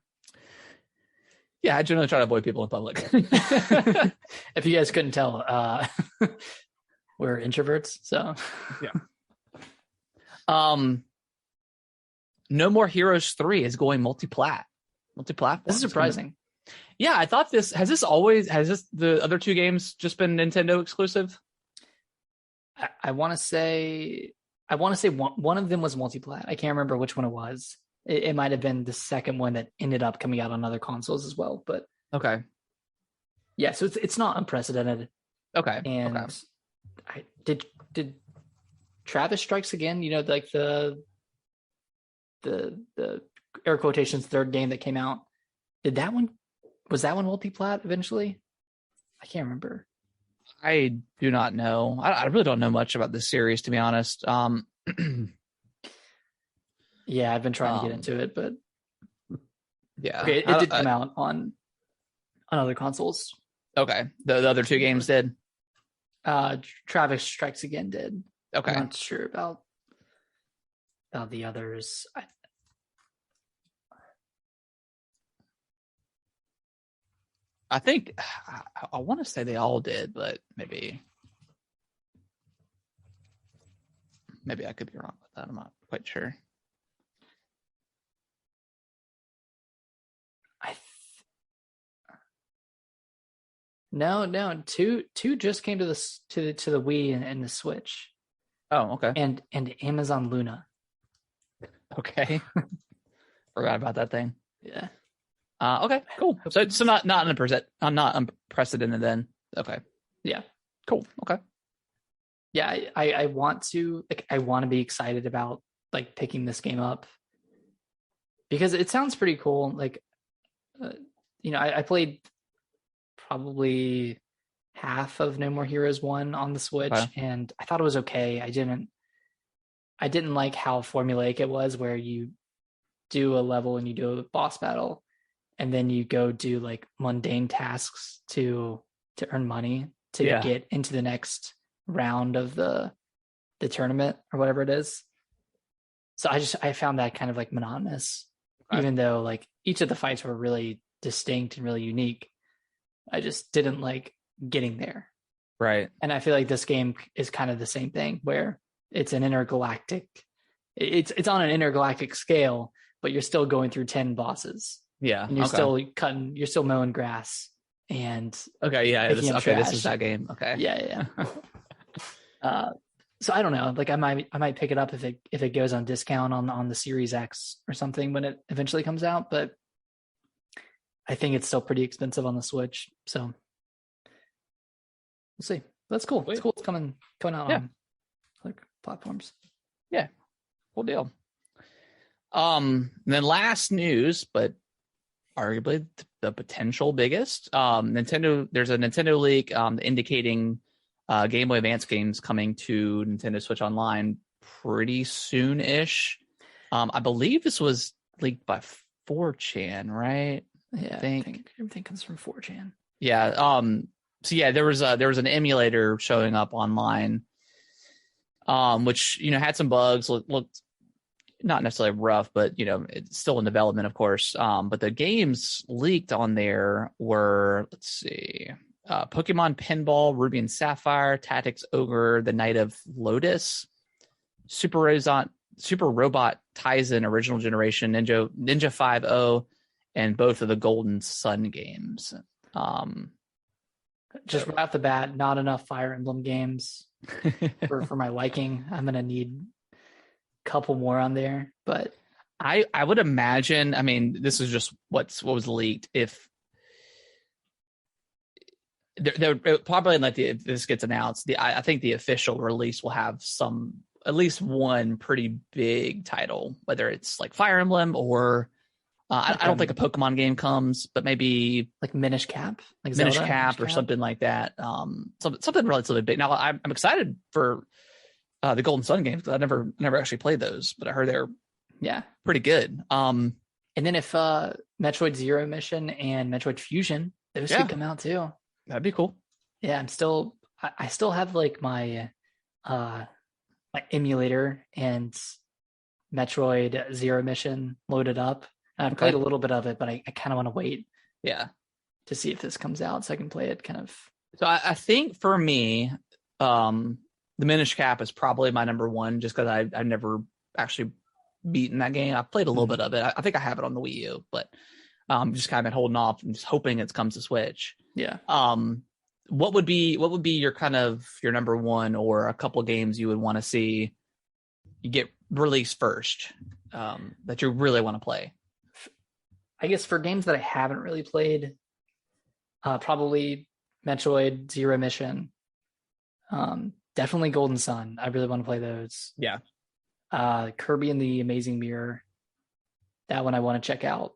Yeah, I generally try to avoid people in public. If you guys couldn't tell, we're introverts. So yeah. No More Heroes 3 is going multi-platform. This is surprising. Yeah, I thought has the other two games just been Nintendo exclusive? I want to say one of them was multi-plat. I can't remember which one it was. It might have been the second one that ended up coming out on other consoles as well. But okay, yeah. So it's not unprecedented. Okay, and I did Travis Strikes Again. Like the air quotations third game that came out. Was that one multi-plat eventually? I can't remember. I do not know. I really don't know much about this series, to be honest. Yeah, I've been trying to get into it, but yeah, okay, it did come out on other consoles. Okay, the other two games did. Travis Strikes Again did. Okay, I'm not sure about the others. I think I want to say they all did, but maybe I could be wrong with that. I'm not quite sure. No. Two just came to the Wii and the Switch. Oh, okay. And Amazon Luna. Okay. Forgot about that thing. Yeah. Okay, cool. So not unprecedented then. Okay. Yeah. Cool. Okay. Yeah, I want to be excited about like picking this game up because it sounds pretty cool. Like, I played probably half of No More Heroes 1 on the Switch, and I thought it was okay. I didn't like how formulaic it was, where you do a level and you do a boss battle, and then you go do like mundane tasks to earn money to get into the next round of the tournament or whatever it is. So I found that kind of like monotonous, even though like each of the fights were really distinct and really unique. I just didn't like getting there. Right. And I feel like this game is kind of the same thing, where it's an intergalactic, it's on an intergalactic scale, but you're still going through 10 bosses. Yeah. And you're still mowing grass and this is that game. Okay. Yeah. So I don't know. Like I might pick it up if it goes on discount on the Series X or something when it eventually comes out, but I think it's still pretty expensive on the Switch. So we'll see. That's cool. It's cool. It's coming out on like platforms. Yeah, cool deal. Then last news, but arguably the potential biggest, Nintendo. There's a Nintendo leak indicating Game Boy Advance games coming to Nintendo Switch Online pretty soon-ish. I believe this was leaked by 4chan, right? Yeah, I think everything comes from 4chan. Yeah. So yeah, there was an emulator showing up online, which had some bugs, looked not necessarily rough, but it's still in development, of course. But the games leaked on there were, let's see, Pokemon Pinball, Ruby and Sapphire, Tactics Ogre, The Night of Lotus, Super Robot Tyson Original Generation, Ninja 5.0, and both of the Golden Sun games. Just right off the bat, not enough Fire Emblem games for my liking. I'm gonna need a couple more on there, but I would imagine. I mean, this is just what was leaked. If they're probably if this gets announced, I think the official release will have at least one pretty big title, whether it's like Fire Emblem or I don't think a Pokemon game comes, but maybe like Minish Cap, like Minish Zelda, Cap or something like that. Something relatively big. Now I'm excited for the Golden Sun games because I never actually played those, but I heard they're pretty good. And then if Metroid Zero Mission and Metroid Fusion, those could come out too. That'd be cool. Yeah, I still have like my my emulator and Metroid Zero Mission loaded up. I've played a little bit of it, but I kind of want to wait. Yeah. To see if this comes out so I can play it kind of. So I think for me, the Minish Cap is probably my number one just because I've never actually beaten that game. I've played a little bit of it. I think I have it on the Wii U, but just kind of been holding off and just hoping it comes to Switch. Yeah. What would be your kind of your number one or a couple of games you would want to see you get released first that you really want to play? I guess for games that I haven't really played, probably Metroid Zero Mission, definitely Golden Sun. I really want to play those. Yeah. Kirby and the Amazing Mirror, that one I want to check out.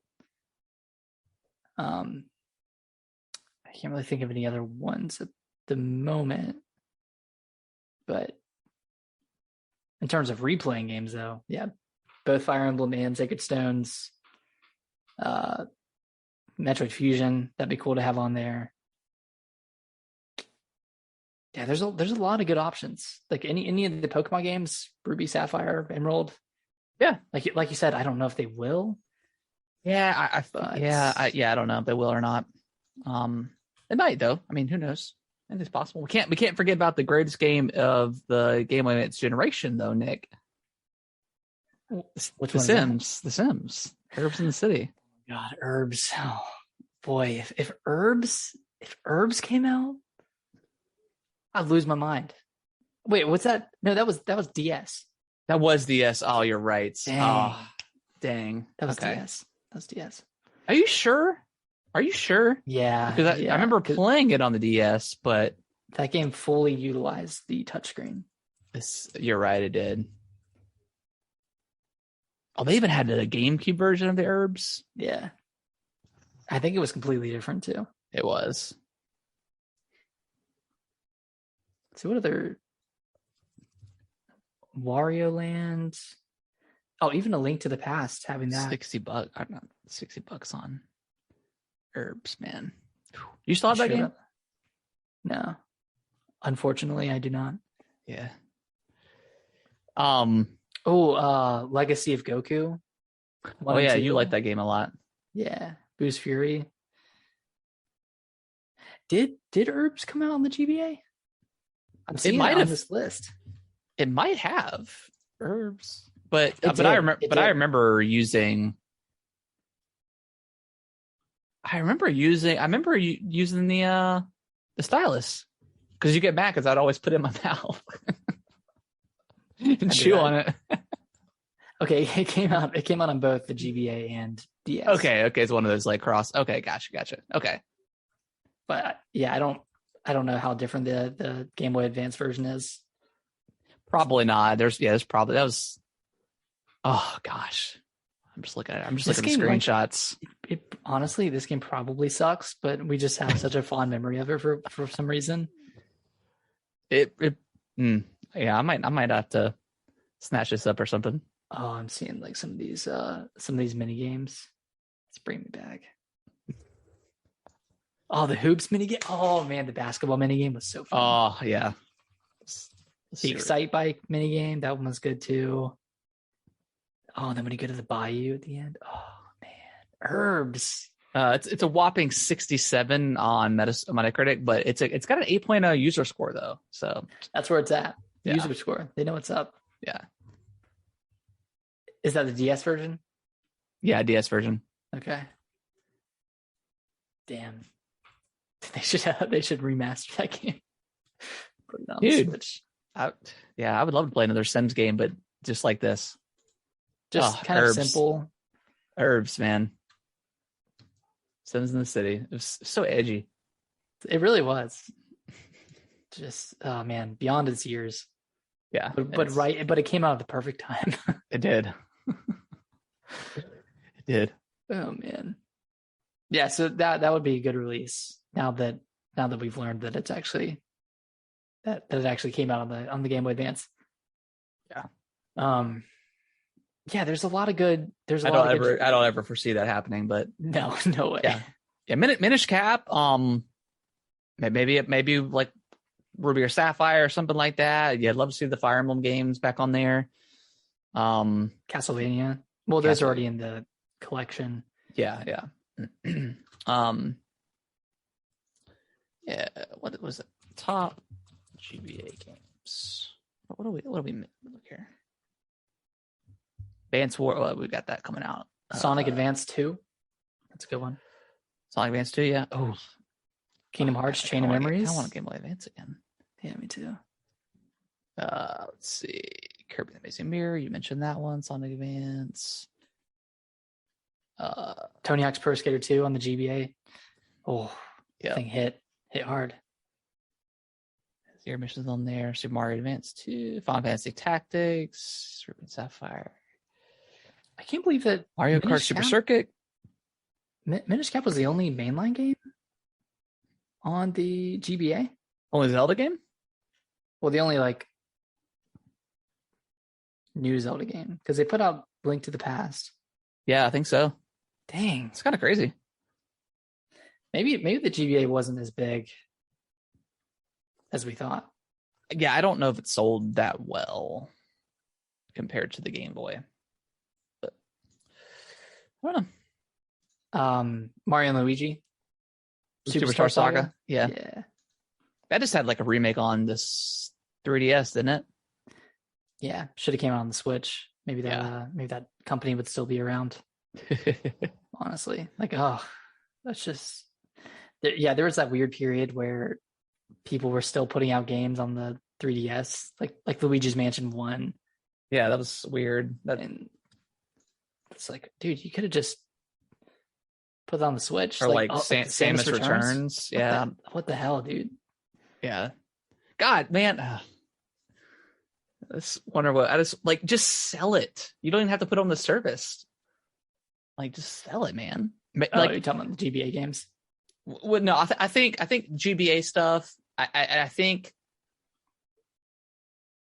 I can't really think of any other ones at the moment, but in terms of replaying games, though, yeah, both Fire Emblem and Sacred Stones. Metroid Fusion, that'd be cool to have on there. Yeah, there's a lot of good options. Like any of the Pokemon games, Ruby, Sapphire, Emerald. Yeah, like you said, I don't know if they will. Yeah, I don't know if they will or not. They might though. I mean, who knows? It's possible. We can't forget about the greatest game of the Game Boy Advance generation, though, Nick. Which The Sims. The Sims. Herbs in the City. God, Herbs. Oh boy, if Herbs came out, I'd lose my mind. Wait, what's that? No, that was DS. That was DS. Oh, you're right. Dang. Oh, dang. That was DS. That was DS. Are you sure? Yeah. Because I remember playing it on the DS, but that game fully utilized the touchscreen. You're right, it did. Oh, they even had a GameCube version of the Herbs. Yeah. I think it was completely different too. It was. So what other Wario Land? Oh, even A Link to the Past, having that. $60. I'm not $60 on Herbs, man. You still have that game? No. Unfortunately, I do not. Yeah. Legacy of Goku. Oh yeah, you like that game a lot. Yeah. Boost Fury. Did Herbs come out on the GBA? I'm seeing it on this list. It might have Herbs, but I remember using. I remember using the stylus because you get mad because I'd always put it in my mouth and chew on it. Okay, it came out on both the GBA and DS. Okay, it's one of those like cross. Okay, gotcha. Okay, but yeah, I don't know how different the Game Boy Advance version is. Probably not. There's probably that was. Oh gosh, I'm just looking at the screenshots. Honestly, this game probably sucks, but we just have such a fond memory of it for some reason. Yeah, I might have to snatch this up or something. Oh, I'm seeing like some of these mini games. Let's bring me back. Oh, the hoops mini game. Oh man, the basketball mini game was so fun. Oh yeah. The Excite Bike mini game, that one was good too. Oh, and then when you go to the Bayou at the end, oh man, herbs. It's a whopping 67 on Metacritic, but it's got an 8.0 user score though. So that's where it's at. Yeah. User score. They know what's up. Yeah. Is that the DS version? Yeah, DS version. Okay. Damn. They should remaster that game. Put it on the Switch. I would love to play another Sims game, but just like this. Just kind of simple. Herbs, man. Sims in the City. It was so edgy. It really was. Just, oh man, beyond its years. Yeah. But it came out at the perfect time. It did. It did. Oh man. Yeah, so that would be a good release now that we've learned that it's actually that it actually came out on the Game Boy Advance. Yeah. Yeah, there's a lot of good. I don't ever foresee that happening, but no way. Yeah. Minish Cap. Maybe like Ruby or Sapphire or something like that. Yeah, I'd love to see the Fire Emblem games back on there. Castlevania. Well, those are already in the collection. Yeah. Yeah. What was it? Top GBA games. What do we look here? Advance War. Well, we got that coming out. Sonic Advance 2. That's a good one. Sonic Advance 2, yeah. Oh, Kingdom Hearts Chain of Memories. I want to Game Boy Advance again. Yeah, me too. Let's see. Kirby the Amazing Mirror. You mentioned that one. Sonic Advance. Tony Hawk's Pro Skater 2 on the GBA. Oh, yeah. Thing hit hard. Zero missions on there. Super Mario Advance 2. Final Fantasy Tactics. Ruby and Sapphire. I can't believe that Mario Kart Super Circuit. Minish Cap was the only mainline game on the GBA. Only Zelda game? Well, the only new Zelda game, because they put out Link to the Past. Yeah, I think so. Dang, it's kind of crazy. Maybe the GBA wasn't as big as we thought. Yeah, I don't know if it sold that well compared to the Game Boy. But I don't know. Mario and Luigi. Superstar Saga. Yeah. That just had a remake on this 3DS, didn't it? Yeah, should have came out on the Switch. Maybe that company would still be around. Honestly, that's just there was that weird period where people were still putting out games on the 3DS, like Luigi's Mansion 1. Yeah, that was weird. And it's dude, you could have just put it on the Switch. Or Samus Returns. Yeah. What the hell, dude? Yeah. God, man. I just wonder just sell it. You don't even have to put it on the service. Just sell it, man. You're talking about the GBA games? Well, no, I think GBA stuff. I think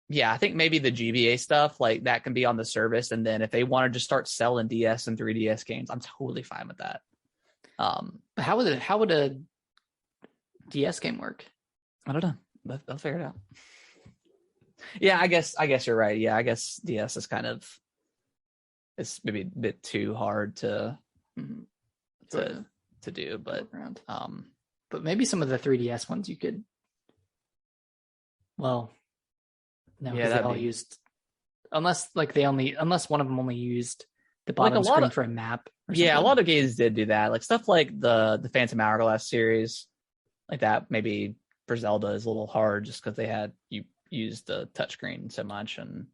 maybe the GBA stuff that can be on the service, and then if they want to just start selling DS and 3DS games, I'm totally fine with that. How would a DS game work? I don't know. They'll figure it out. Yeah, I guess you're right. Yeah, I guess DS is it's maybe a bit too hard to do, but maybe some of the 3DS ones you could. Well, no, because they all used, unless one of them only used the bottom screen for a map. Yeah, a lot of games did do that, stuff like the Phantom Hourglass series, that. Maybe for Zelda is a little hard just because they had you use the touchscreen so much and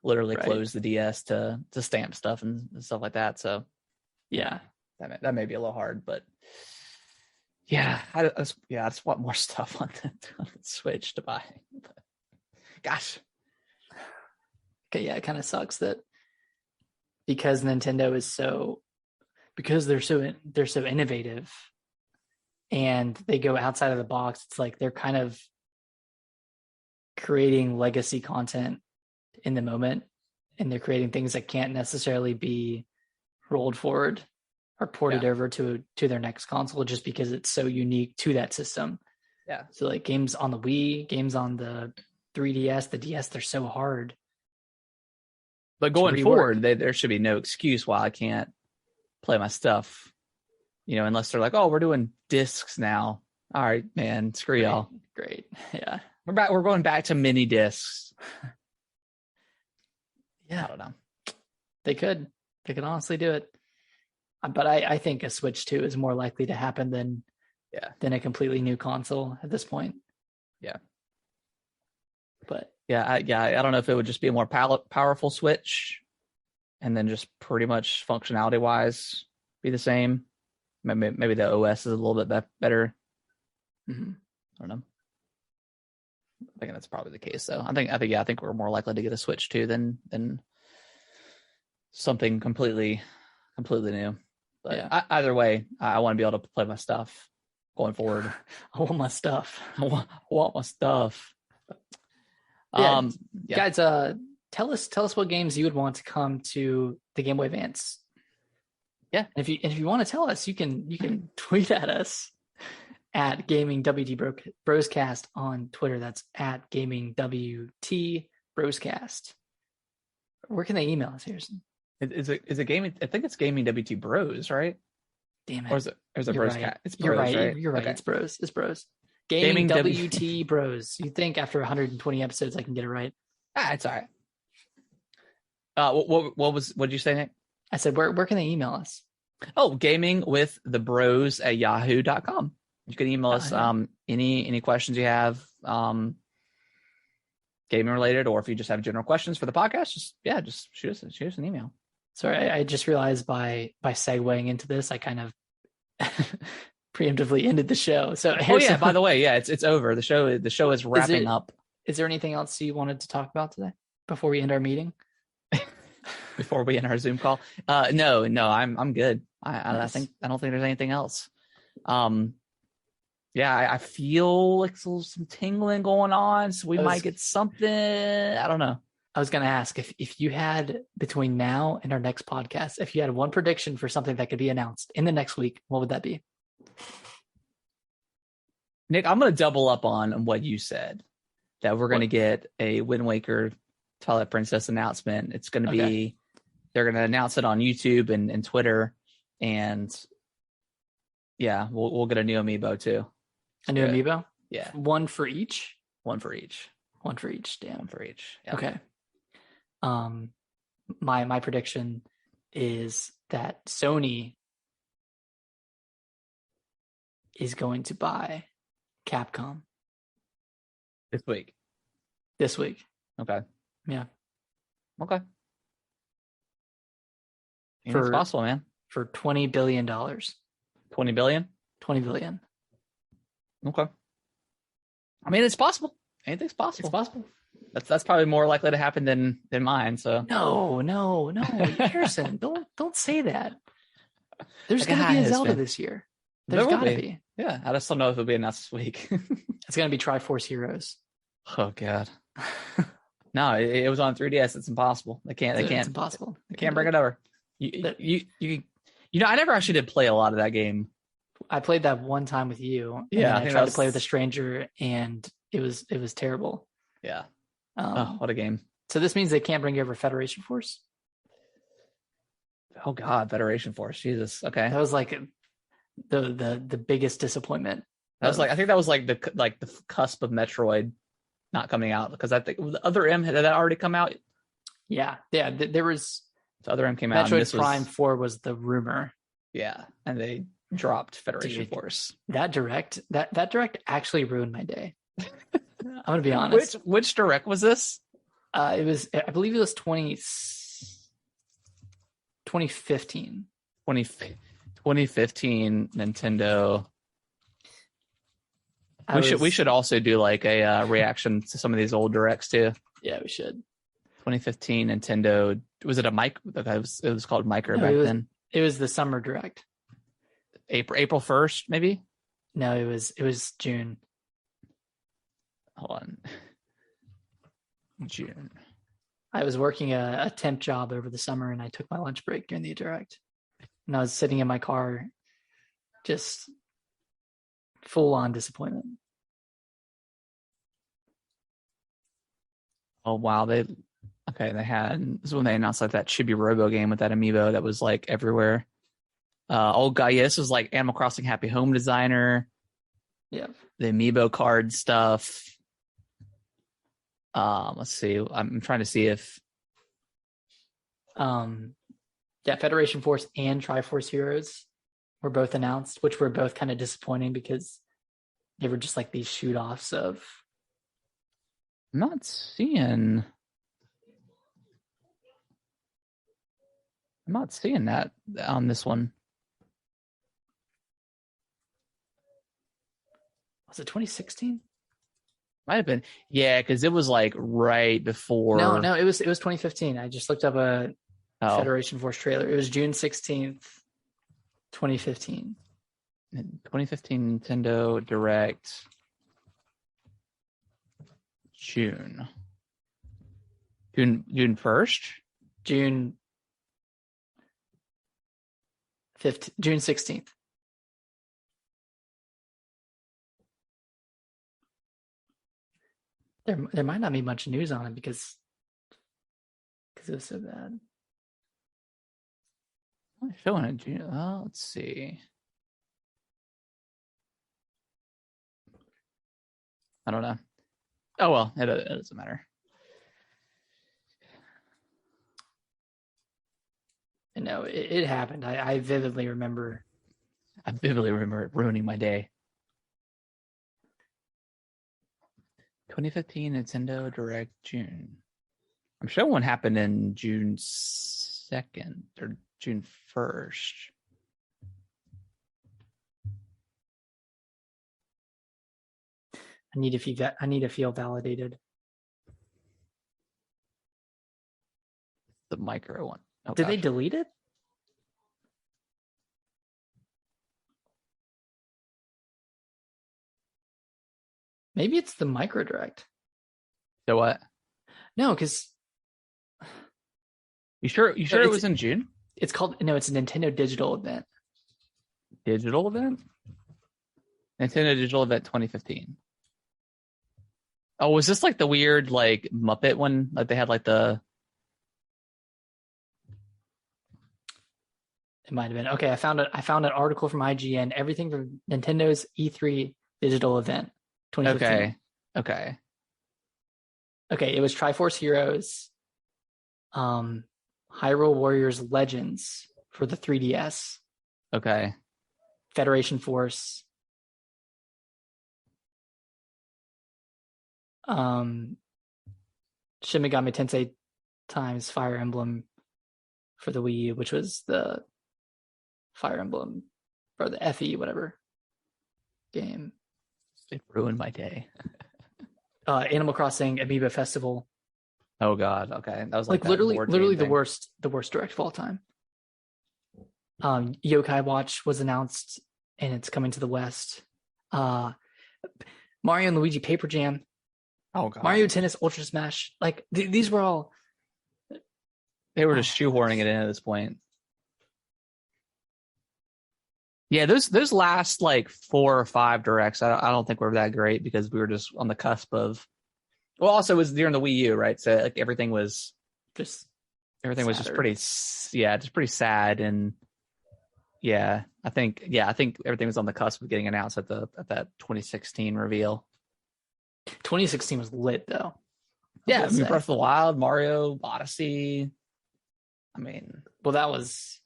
literally close the DS to stamp stuff and stuff like that. So yeah, that may be a little hard, but yeah, I just want more stuff on the Switch to buy. But, gosh, yeah, it kind of sucks that because Nintendo is because they're so innovative and they go outside of the box. It's like they're kind of creating legacy content in the moment, and they're creating things that can't necessarily be rolled forward or ported over to their next console just because it's so unique to that system. Yeah. So like games on the Wii, games on the 3DS, the DS, they're so hard. But going forward, there should be no excuse why I can't play my stuff, unless they're like, oh, we're doing discs now. All right, man, screw y'all. Great. Yeah. We're going back to mini discs. Yeah. I don't know. They could honestly do it. But I think a Switch 2 is more likely to happen than a completely new console at this point. Yeah. But I don't know if it would just be a more powerful Switch and then just pretty much functionality wise be the same. Maybe the OS is a little bit better. Mm-hmm. I don't know. I think that's probably the case though. I think we're more likely to get a Switch 2 than something completely new. But either way, I want to be able to play my stuff going forward. I want my stuff. I want my stuff. Guys, tell us what games you would want to come to the Game Boy Advance. Yeah, and if you want to tell us, you can tweet at us at Gaming WT Broscast on Twitter. That's at Gaming WT Broscast. Where can they email us, Harrison? Is it gaming? I think it's Gaming WT Bros, right? Damn it! Or is it Bros? Right. It's Bros, right? You're right. Okay. It's Bros. Gaming WT Bros. You think after 120 episodes I can get it right? It's all right. What did you say, Nick? I said where can they email us? Oh, gamingwiththebros@yahoo.com. You can email us any questions you have, gaming related, or if you just have general questions for the podcast, just shoot us an email. Sorry, I just realized by segueing into this, I kind of preemptively ended the show. So by the way, it's over. The show is wrapping up. Is there anything else you wanted to talk about today before we end our meeting? Before we end our Zoom call? No, I'm good. I don't think there's anything else. I feel like some tingling going on, so we might get something. I don't know. I was going to ask if you had, between now and our next podcast, if you had one prediction for something that could be announced in the next week, what would that be? Nick, I'm going to double up on what you said, that we're going to get a Wind Waker Twilight Princess announcement. It's going to be, they're going to announce it on YouTube and Twitter, and we'll get a new amiibo too. A new amiibo? Yeah. One for each? One for each. One for each. Damn. One for each. Yeah. Okay. My prediction is that Sony is going to buy Capcom this week. Okay. Yeah. Okay. It's possible, man. For $20 billion. 20 billion? 20 billion. Okay. I mean, it's possible. Anything's possible. It's possible. That's probably more likely to happen than mine. So no, Harrison, don't say that. There's gonna be a Zelda this year. There's gotta be. Yeah, I just don't know if it'll be announced this week. It's gonna be Triforce Heroes. Oh God. No, it was on 3DS. It's impossible. They can't. It's impossible. They can't bring it over. You I never actually did play a lot of that game. I played that one time with you. Yeah, I tried to play with a stranger, and it was terrible. Yeah. What a game. So this means they can't bring you over Federation Force? Oh God, Federation Force. Jesus. Okay. That was like the biggest disappointment. I think that was like the cusp of Metroid not coming out, because I think the other M had that already come out. Yeah. There was the other M came out. Metroid Prime 4 was the rumor. Yeah, and they dropped Federation Force. That direct actually ruined my day. I'm gonna be honest. Which direct was this? I believe it was 2015. 2015 Nintendo. We should also do like a reaction to some of these old directs too. Yeah, we should. 2015 Nintendo. Was it a mic? It was called Micro No, back then. It was the summer direct. April 1st, maybe. No, it was June. Hold on. June. I was working a temp job over the summer, and I took my lunch break during the direct. And I was sitting in my car, just full on disappointment. Oh wow, they had, this is when they announced like that Chibi Robo game with that amiibo that was like everywhere. Oh god, yeah, this was like Animal Crossing Happy Home Designer. Yeah. The amiibo card stuff. Let's see. I'm trying to see if Federation Force and Triforce Heroes were both announced, which were both kind of disappointing because they were just like these shoot-offs of. I'm not seeing that on this one. Was it 2016? Might have been. Yeah, because it was like right before. No, it was 2015. I just looked up a Federation Force trailer. It was June 16th, 2015. 2015 Nintendo Direct. June 1st? June 16th. There might not be much news on it because it was so bad. I'm showing it June. Oh, let's see. I don't know. Oh well, it doesn't matter. No, it happened. I vividly remember. I vividly remember it ruining my day. 2015 Nintendo Direct June. I'm sure one happened in June 2nd or June 1st. I need to feel validated. The micro one. Oh, Did they delete it? Maybe it's the micro direct. So what? No, because you sure it was in June? It's called it's a Nintendo Digital event. Digital event? Nintendo Digital Event 2015. Oh, was this like the weird like Muppet one? Like they had like the. It might have been. Okay, I found an article from IGN. Everything from Nintendo's E3 digital event 2015. Okay. It was Triforce Heroes, Hyrule Warriors Legends for the 3DS. Okay. Federation Force. Shin Megami Tensei times Fire Emblem for the Wii U, which was the Fire Emblem or the FE whatever game. It ruined my day. Animal Crossing Amiibo Festival. Oh god, okay. That was like literally the worst direct of all time. Yokai Watch was announced and it's coming to the West. Mario and Luigi Paper Jam. Oh god. Mario Tennis Ultra Smash. Like these were all. They were just shoehorning it in at this point. Yeah, those last like 4 or 5 directs, I don't think were that great because we were just on the cusp of. Well, also it was during the Wii U, right? So like everything was just pretty sad, and I think everything was on the cusp of getting announced at that 2016 reveal. 2016 was lit though. Yeah, I mean, Breath of the Wild, Mario Odyssey. I mean, well, that was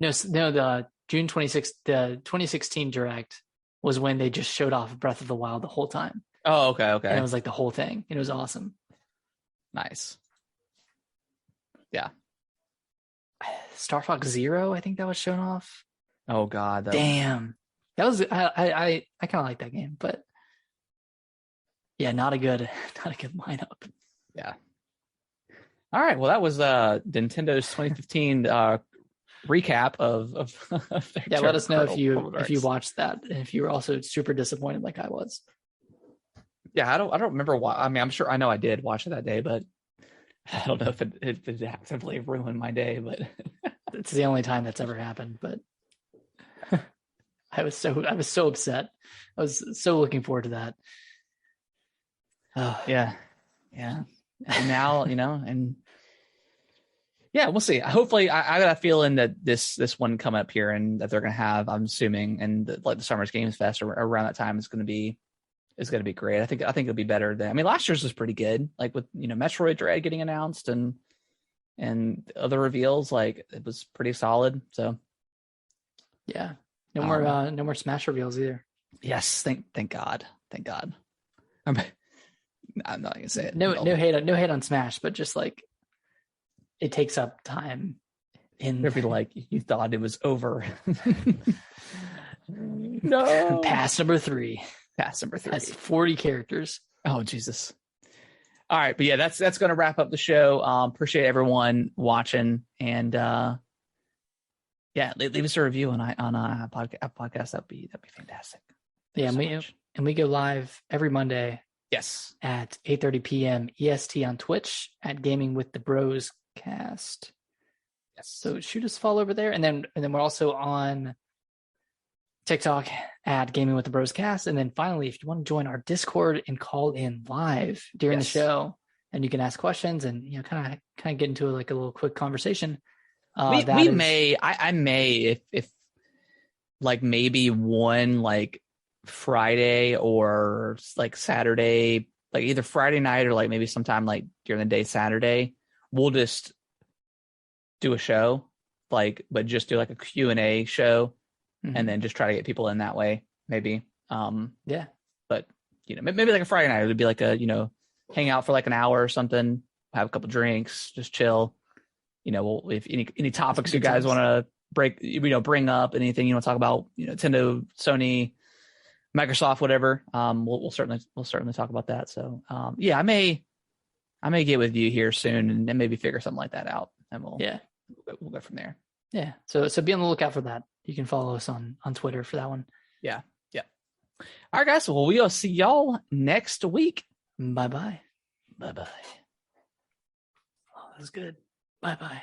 no. The June 26th, the 2016 direct was when they just showed off Breath of the Wild the whole time. Oh, okay. And it was like the whole thing. It was awesome. Nice. Yeah. Star Fox Zero, I think that was shown off. Oh God. Damn. That was I kind of like that game, but yeah, not a good lineup. Yeah. All right. Well, that was Nintendo's 2015 recap of their Yeah, let us know if you Arts. watched that and if you were also super disappointed like I was. Yeah, I don't remember why. I mean, I'm sure I know I did watch it that day, but I don't know if it actively ruined my day. But it's the only time that's ever happened. But I was so upset. I was so looking forward to that. Yeah. And now, and yeah, we'll see. Hopefully, I got a feeling that this one coming up here and that they're going to have, I'm assuming, and the Summer's Games Fest around that time is going to be great. I think it'll be better than. I mean, last year's was pretty good, like with Metroid Dread getting announced and other reveals, like it was pretty solid. So yeah, no more Smash reveals either. Yes, thank God. I'm not gonna say it. No hate on Smash, but just like it takes up time. Maybe like you thought it was over. No. Pass number 3. Has 40 characters. Oh Jesus. All right, but yeah, that's going to wrap up the show. Appreciate everyone watching, and yeah, leave us a review on a podcast. That'd be fantastic. Yeah, and we go live every Monday. Yes, at 8:30 p.m. EST on Twitch at Gaming with the Bros Cast. Yes. So shoot us a follow over there, and then we're also on TikTok at Gaming with the Bros Cast. And then finally, if you want to join our Discord and call in live during the show, and you can ask questions and kind of get into like a little quick conversation. I may if like maybe one like Friday or like Saturday, like either Friday night or like maybe sometime like during the day Saturday, we'll just do a show, like, but just do like a Q&A show. And then just try to get people in that way, maybe. Yeah. But maybe like a Friday night, it would be like a hang out for like an hour or something, have a couple drinks, just chill. If any topics you guys want to bring up, anything you want to talk about, Nintendo, Sony, Microsoft, whatever. We'll certainly talk about that. So yeah, I may get with you here soon and then maybe figure something like that out, and we'll go from there. Yeah. So be on the lookout for that. You can follow us on Twitter for that one. Yeah. All right, guys. Well, we'll see y'all next week. Bye-bye. Bye-bye. Oh, that was good. Bye-bye.